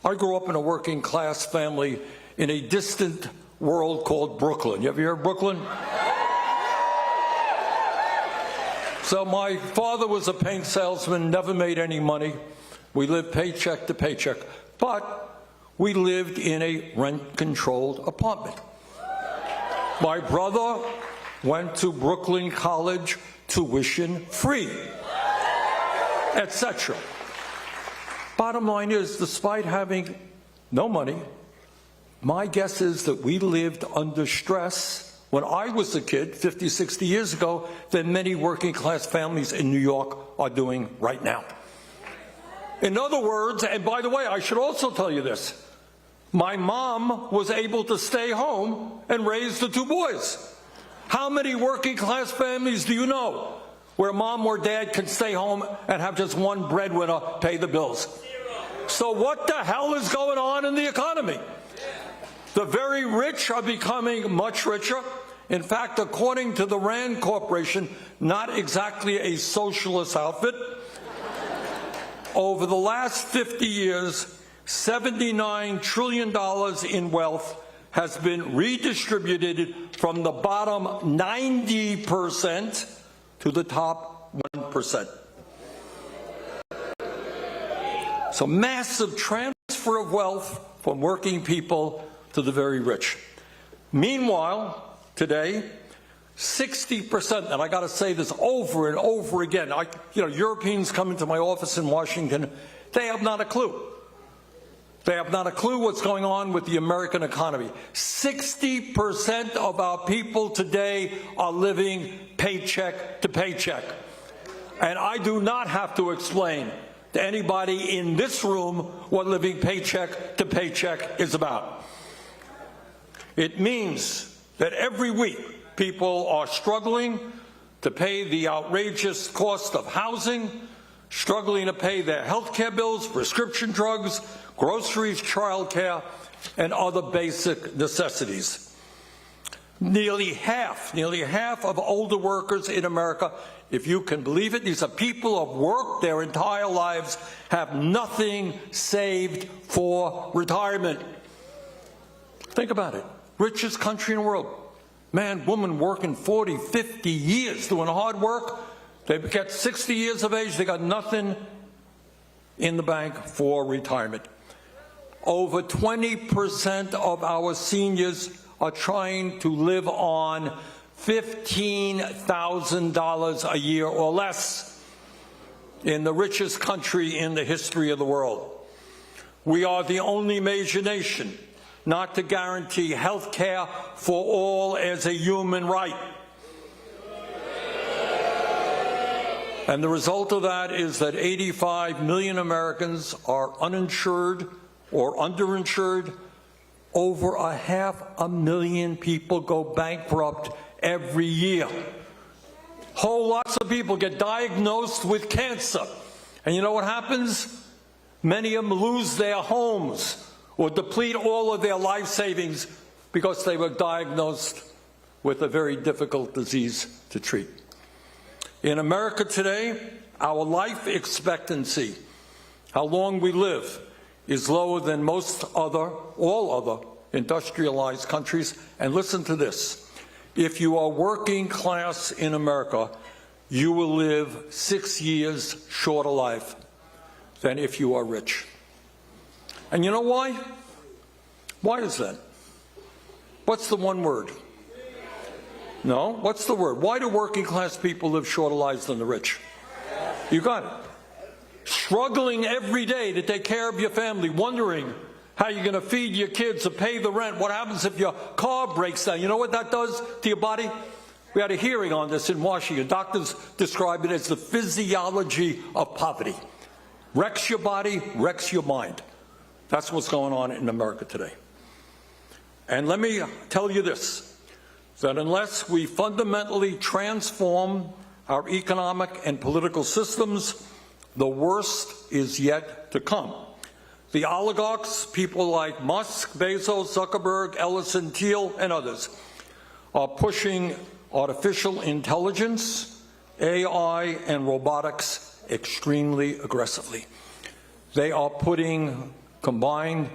I grew up in a working class family in a distant world called Brooklyn. You ever hear of Brooklyn? So my father was a paint salesman, never made any money. We lived paycheck to paycheck, but we lived in a rent-controlled apartment. My brother went to Brooklyn College, tuition free, etc. Bottom line is, despite having no money, my guess is that we lived under stress when I was a kid 50, 60 years ago than many working class families in New York are doing right now. In other words, and by the way, I should also tell you this, my mom was able to stay home and raise the two boys. How many working class families do you know where mom or dad can stay home and have just one breadwinner pay the bills? So what the hell is going on in the economy? The very rich are becoming much richer. In fact, according to the Rand Corporation, not exactly a socialist outfit, over the last 50 years, $79 trillion in wealth has been redistributed from the bottom 90% to the top 1%. So massive transfer of wealth from working people to the very rich. Meanwhile, today, 60%, and I got to say this over and over again, Europeans come into my office in Washington, they have not a clue. They have not a clue what's going on with the American economy. 60% of our people today are living paycheck to paycheck. And I do not have to explain to anybody in this room what living paycheck to paycheck is about. It means that every week people are struggling to pay the outrageous cost of housing, struggling to pay their health care bills, prescription drugs, groceries, child care, and other basic necessities. Nearly half of older workers in America, if you can believe it, these are people who have worked their entire lives, have nothing saved for retirement. Think about it. Richest country in the world. Man, woman working 40, 50 years doing hard work. They get 60 years of age, they got nothing in the bank for retirement. Over 20% of our seniors are trying to live on $15,000 a year or less in the richest country in the history of the world. We are the only major nation not to guarantee health care for all as a human right. And the result of that is that 85 million Americans are uninsured or underinsured. Over 500,000 people go bankrupt every year. Whole lots of people get diagnosed with cancer. And you know what happens? Many of them lose their homes or deplete all of their life savings because they were diagnosed with a very difficult disease to treat. In America today, our life expectancy, how long we live, is lower than all other industrialized countries. And listen to this. If you are working class in America, you will live 6 years shorter life than if you are rich. And you know why? Why is that? What's the one word? No? What's the word? Why do working class people live shorter lives than the rich? You got it. Struggling every day to take care of your family, wondering how you're going to feed your kids or pay the rent. What happens if your car breaks down? You know what that does to your body? We had a hearing on this in Washington. Doctors describe it as the physiology of poverty. Wrecks your body, wrecks your mind. That's what's going on in America today. And let me tell you this, that unless we fundamentally transform our economic and political systems, the worst is yet to come. The oligarchs, people like Musk, Bezos, Zuckerberg, Ellison, Thiel, and others, are pushing artificial intelligence, AI, and robotics extremely aggressively. They are putting combined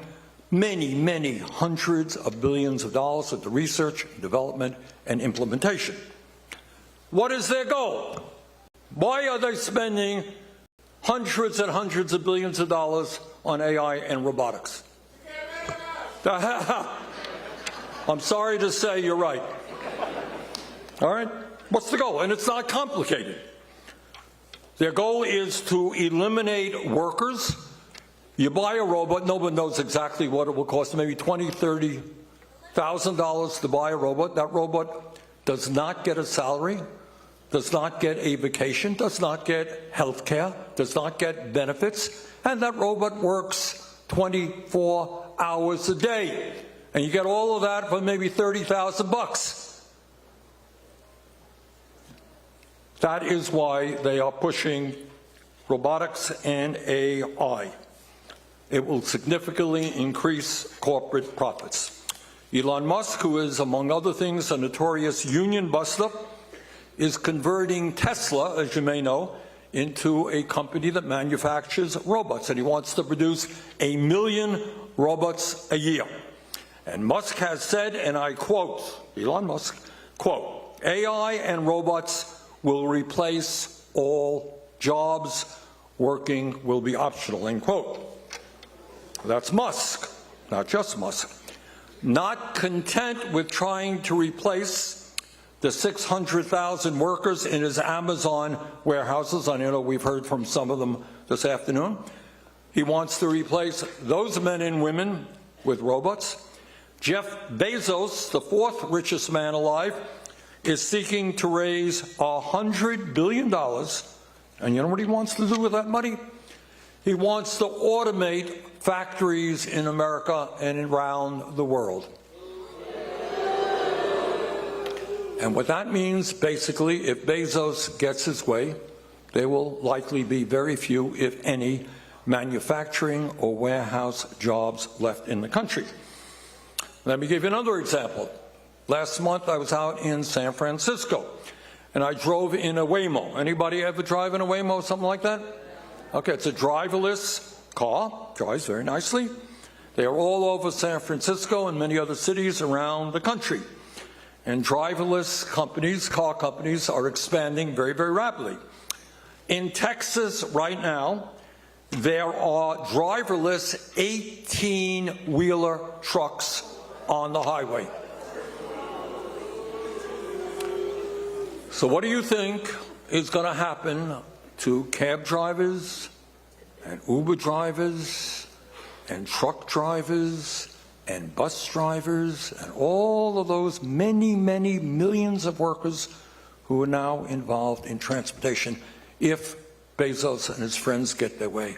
many, many hundreds of billions of dollars into research, development, and implementation. What is their goal? Why are they spending hundreds and hundreds of billions of dollars on AI and robotics? I'm sorry to say you're right. All right? What's the goal? And it's not complicated. Their goal is to eliminate workers. You buy a robot, nobody knows exactly what it will cost, maybe $20,000, $30,000 to buy a robot. That robot does not get a salary, does not get a vacation, does not get health care, does not get benefits, and that robot works 24 hours a day. And you get all of that for maybe $30,000. That is why they are pushing robotics and AI. It will significantly increase corporate profits. Elon Musk, who is, among other things, a notorious union buster, is converting Tesla, as you may know, into a company that manufactures robots, and he wants to produce 1 million robots a year. And Musk has said, and I quote, Elon Musk, quote, AI and robots will replace all jobs, working will be optional, end quote. That's Musk, not just Musk. Not content with trying to replace the 600,000 workers in his Amazon warehouses, I know we've heard from some of them this afternoon, he wants to replace those men and women with robots. Jeff Bezos, the fourth richest man alive, is seeking to raise $100 billion. And you know what he wants to do with that money? He wants to automate factories in America and around the world. And what that means, basically, if Bezos gets his way, there will likely be very few, if any, manufacturing or warehouse jobs left in the country. Let me give you another example. Last month, I was out in San Francisco, and I drove in a Waymo. Anybody ever drive in a Waymo, something like that? Okay, it's a driverless car, drives very nicely. They are all over San Francisco and many other cities around the country. And driverless companies, car companies, are expanding very, very rapidly. In Texas right now, there are driverless 18-wheeler trucks on the highway. So what do you think is going to happen to cab drivers and Uber drivers and truck drivers and bus drivers and all of those many, many millions of workers who are now involved in transportation? If Bezos and his friends get their way,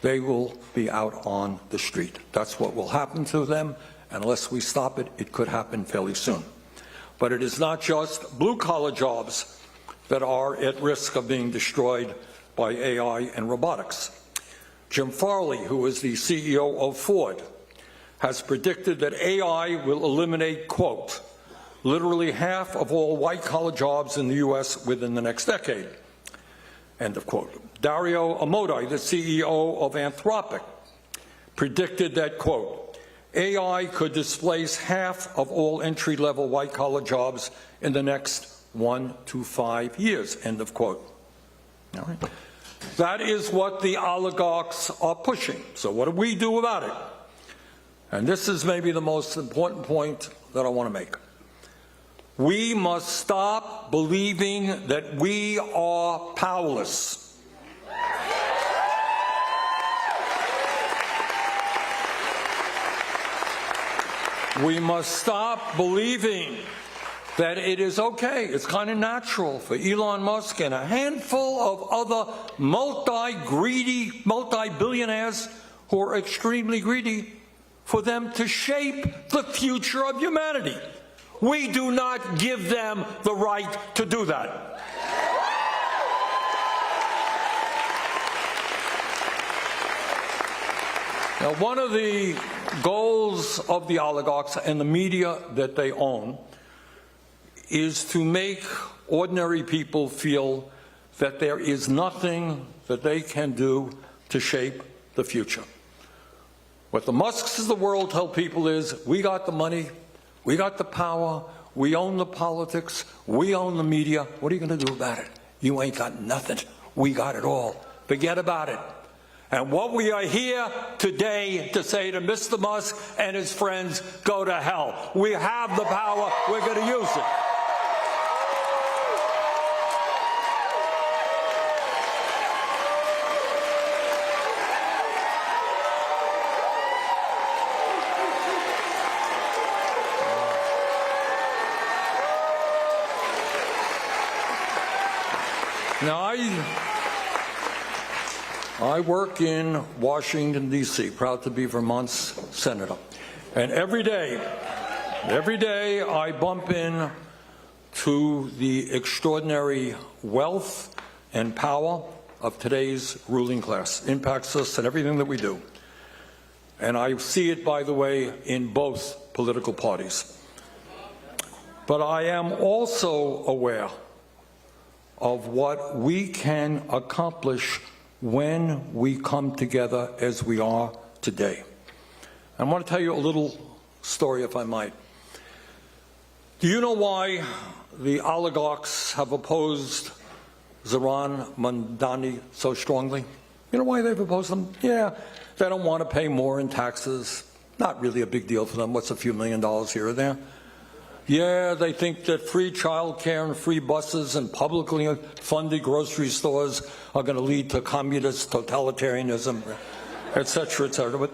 they will be out on the street. That's what will happen to them. Unless we stop it, it could happen fairly soon. But it is not just blue-collar jobs that are at risk of being destroyed by AI and robotics. Jim Farley, who is the CEO of Ford, has predicted that AI will eliminate, quote, literally half of all white-collar jobs in the U.S. within the next decade, end of quote. Dario Amodei, the CEO of Anthropic, predicted that, quote, AI could displace half of all entry-level white-collar jobs in the next 1 to 5 years, end of quote. All right. That is what the oligarchs are pushing. So what do we do about it? And this is maybe the most important point that I want to make. We must stop believing that we are powerless. We must stop believing that it is okay, it's kind of natural for Elon Musk and a handful of other multi-greedy, multi-billionaires who are extremely greedy, for them to shape the future of humanity. We do not give them the right to do that. Now, one of the goals of the oligarchs and the media that they own is to make ordinary people feel that there is nothing that they can do to shape the future. What the Musks of the world tell people is, we got the money, we got the power, we own the politics, we own the media. What are you going to do about it? You ain't got nothing. We got it all. Forget about it. And what we are here today to say to Mr. Musk and his friends, go to hell. We have the power. We're going to use it. Now, I work in Washington, D.C., proud to be Vermont's senator. And every day I bump in to the extraordinary wealth and power of today's ruling class. Impacts us in everything that we do. And I see it, by the way, in both political parties. But I am also aware of what we can accomplish when we come together as we are today. I want to tell you a little story, if I might. Do you know why the oligarchs have opposed Zohran Mamdani so strongly? You know why they've opposed them? Yeah, they don't want to pay more in taxes. Not really a big deal for them. What's a few $1 million here or there? Yeah, they think that free child care and free buses and publicly funded grocery stores are going to lead to communist totalitarianism, et cetera, et cetera.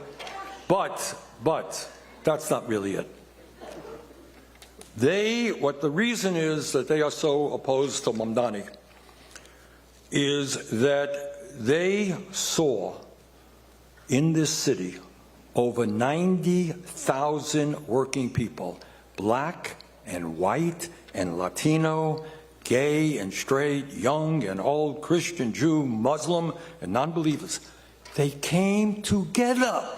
But that's not really it. What the reason is that they are so opposed to Mamdani is that they saw in this city over 90,000 working people, black and white and Latino, gay and straight, young and old, Christian, Jew, Muslim, and non-believers. They came together.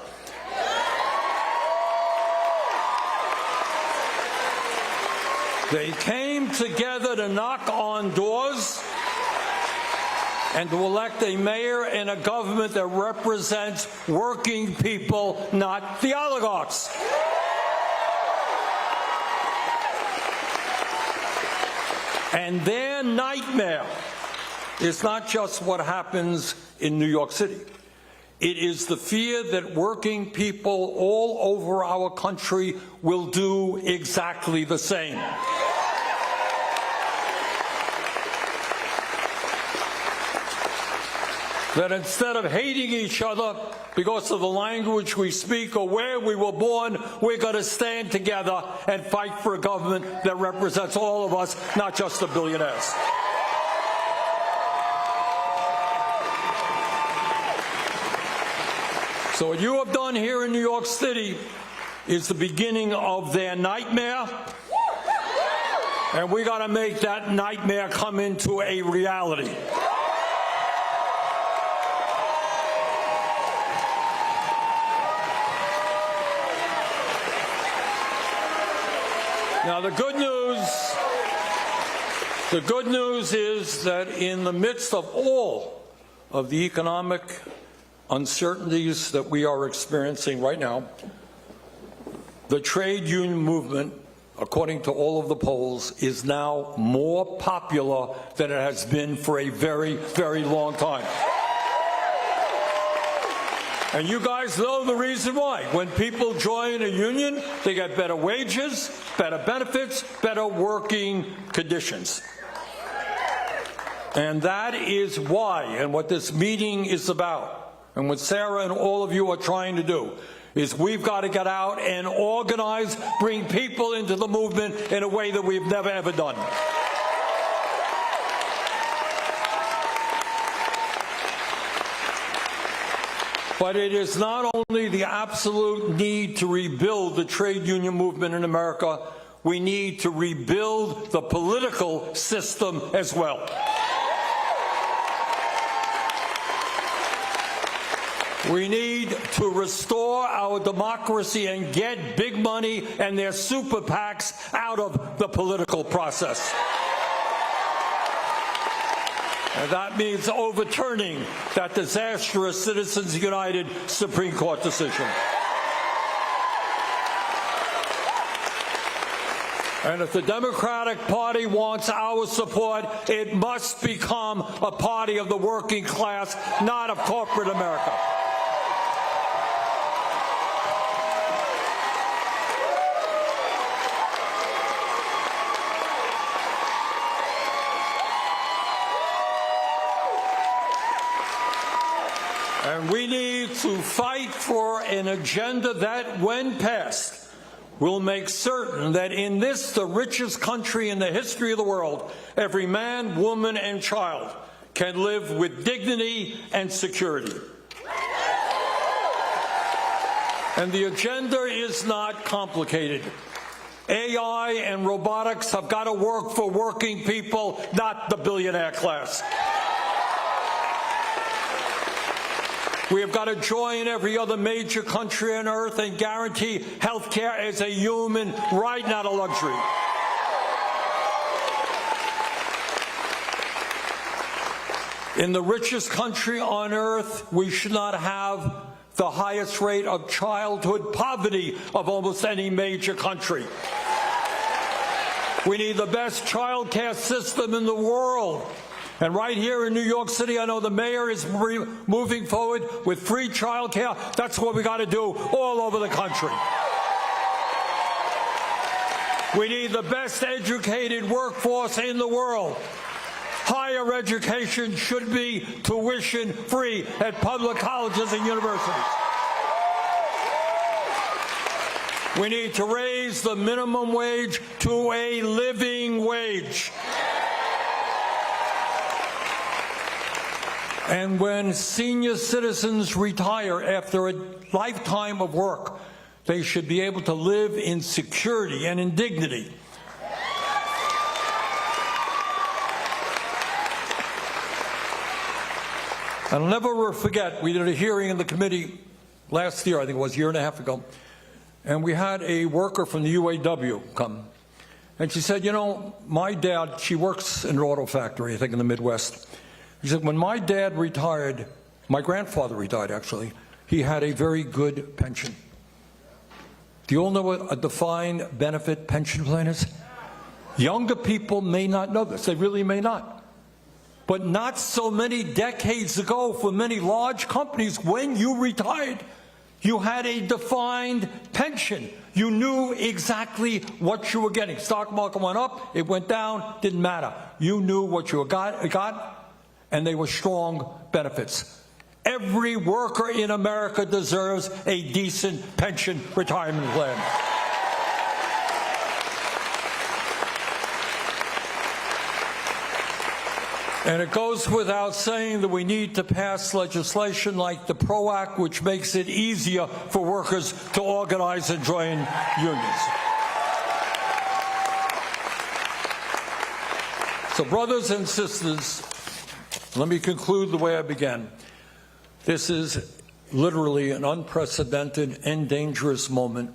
They came together to knock on doors and to elect a mayor and a government that represents working people, not the oligarchs. And their nightmare is not just what happens in New York City. It is the fear that working people all over our country will do exactly the same. That instead of hating each other because of the language we speak or where we were born, we're going to stand together and fight for a government that represents all of us, not just the billionaires. So what you have done here in New York City is the beginning of their nightmare, and we got to make that nightmare come into a reality. Now, the good news is that in the midst of all of the economic uncertainties that we are experiencing right now, the trade union movement, according to all of the polls, is now more popular than it has been for a very, very long time. And you guys know the reason why. When people join a union, they get better wages, better benefits, better working conditions. And that is why, and what this meeting is about, and what Sarah and all of you are trying to do, is we've got to get out and organize, bring people into the movement in a way that we've never ever done. But it is not only the absolute need to rebuild the trade union movement in America, we need to rebuild the political system as well. We need to restore our democracy and get big money and their super PACs out of the political process. And that means overturning that disastrous Citizens United Supreme Court decision. And if the Democratic Party wants our support, it must become a party of the working class, not of corporate America. And we need to fight for an agenda that, when passed, will make certain that in this, the richest country in the history of the world, every man, woman, and child can live with dignity and security. And the agenda is not complicated. AI and robotics have got to work for working people, not the billionaire class. We have got to join every other major country on earth and guarantee health care as a human right, not a luxury. In the richest country on earth, we should not have the highest rate of childhood poverty of almost any major country. We need the best child care system in the world. And right here in New York City, I know the mayor is moving forward with free child care. That's what we got to do all over the country. We need the best educated workforce in the world. Higher education should be tuition free at public colleges and universities. We need to raise the minimum wage to a living wage. And when senior citizens retire after a lifetime of work, they should be able to live in security and in dignity. I'll never forget, we did a hearing in the committee last year, I think it was a year and a half ago, and we had a worker from the UAW come. And she said, you know, my dad, she works in an auto factory, I think in the Midwest. He said, when my dad retired, my grandfather retired actually, he had a very good pension. Do you all know what a defined benefit pension plan is? Younger people may not know this, they really may not. But not so many decades ago, for many large companies, when you retired, you had a defined pension. You knew exactly what you were getting. Stock market went up, it went down, didn't matter. You knew what you got, and they were strong benefits. Every worker in America deserves a decent pension retirement plan. And it goes without saying that we need to pass legislation like the PRO Act, which makes it easier for workers to organize and join unions. So, brothers and sisters, let me conclude the way I began. This is literally an unprecedented and dangerous moment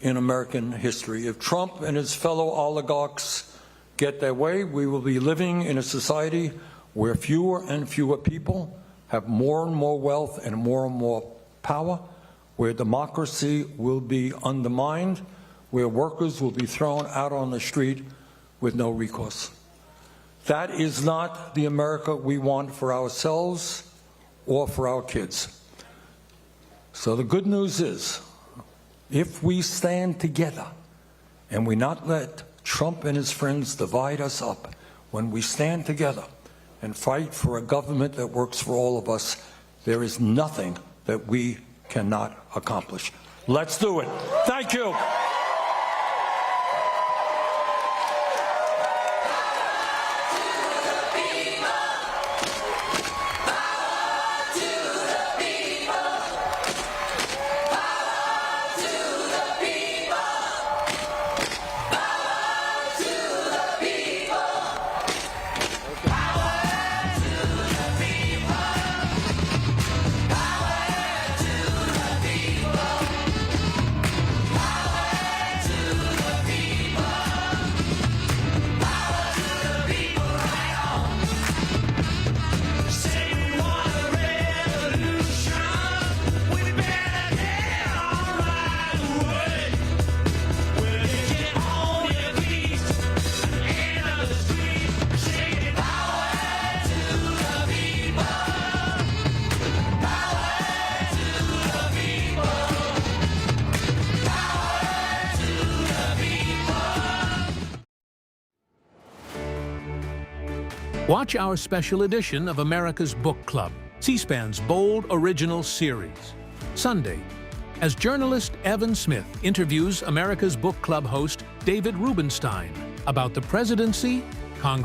in American history. If Trump and his fellow oligarchs get their way, we will be living in a society where fewer and fewer people have more and more wealth and more power, where democracy will be undermined, where workers will be thrown out on the street with no recourse. That is not the America we want for ourselves or for our kids. So the good news is, if we stand together and we not let Trump and his friends divide us up, when we stand together and fight for a government that works for all of us, there is nothing that we cannot accomplish. Let's do it. Thank you. Watch our special edition of America's Book Club, C-SPAN's bold original series. Sunday, as journalist Evan Smith interviews America's Book Club host David Rubenstein about the presidency, Congress,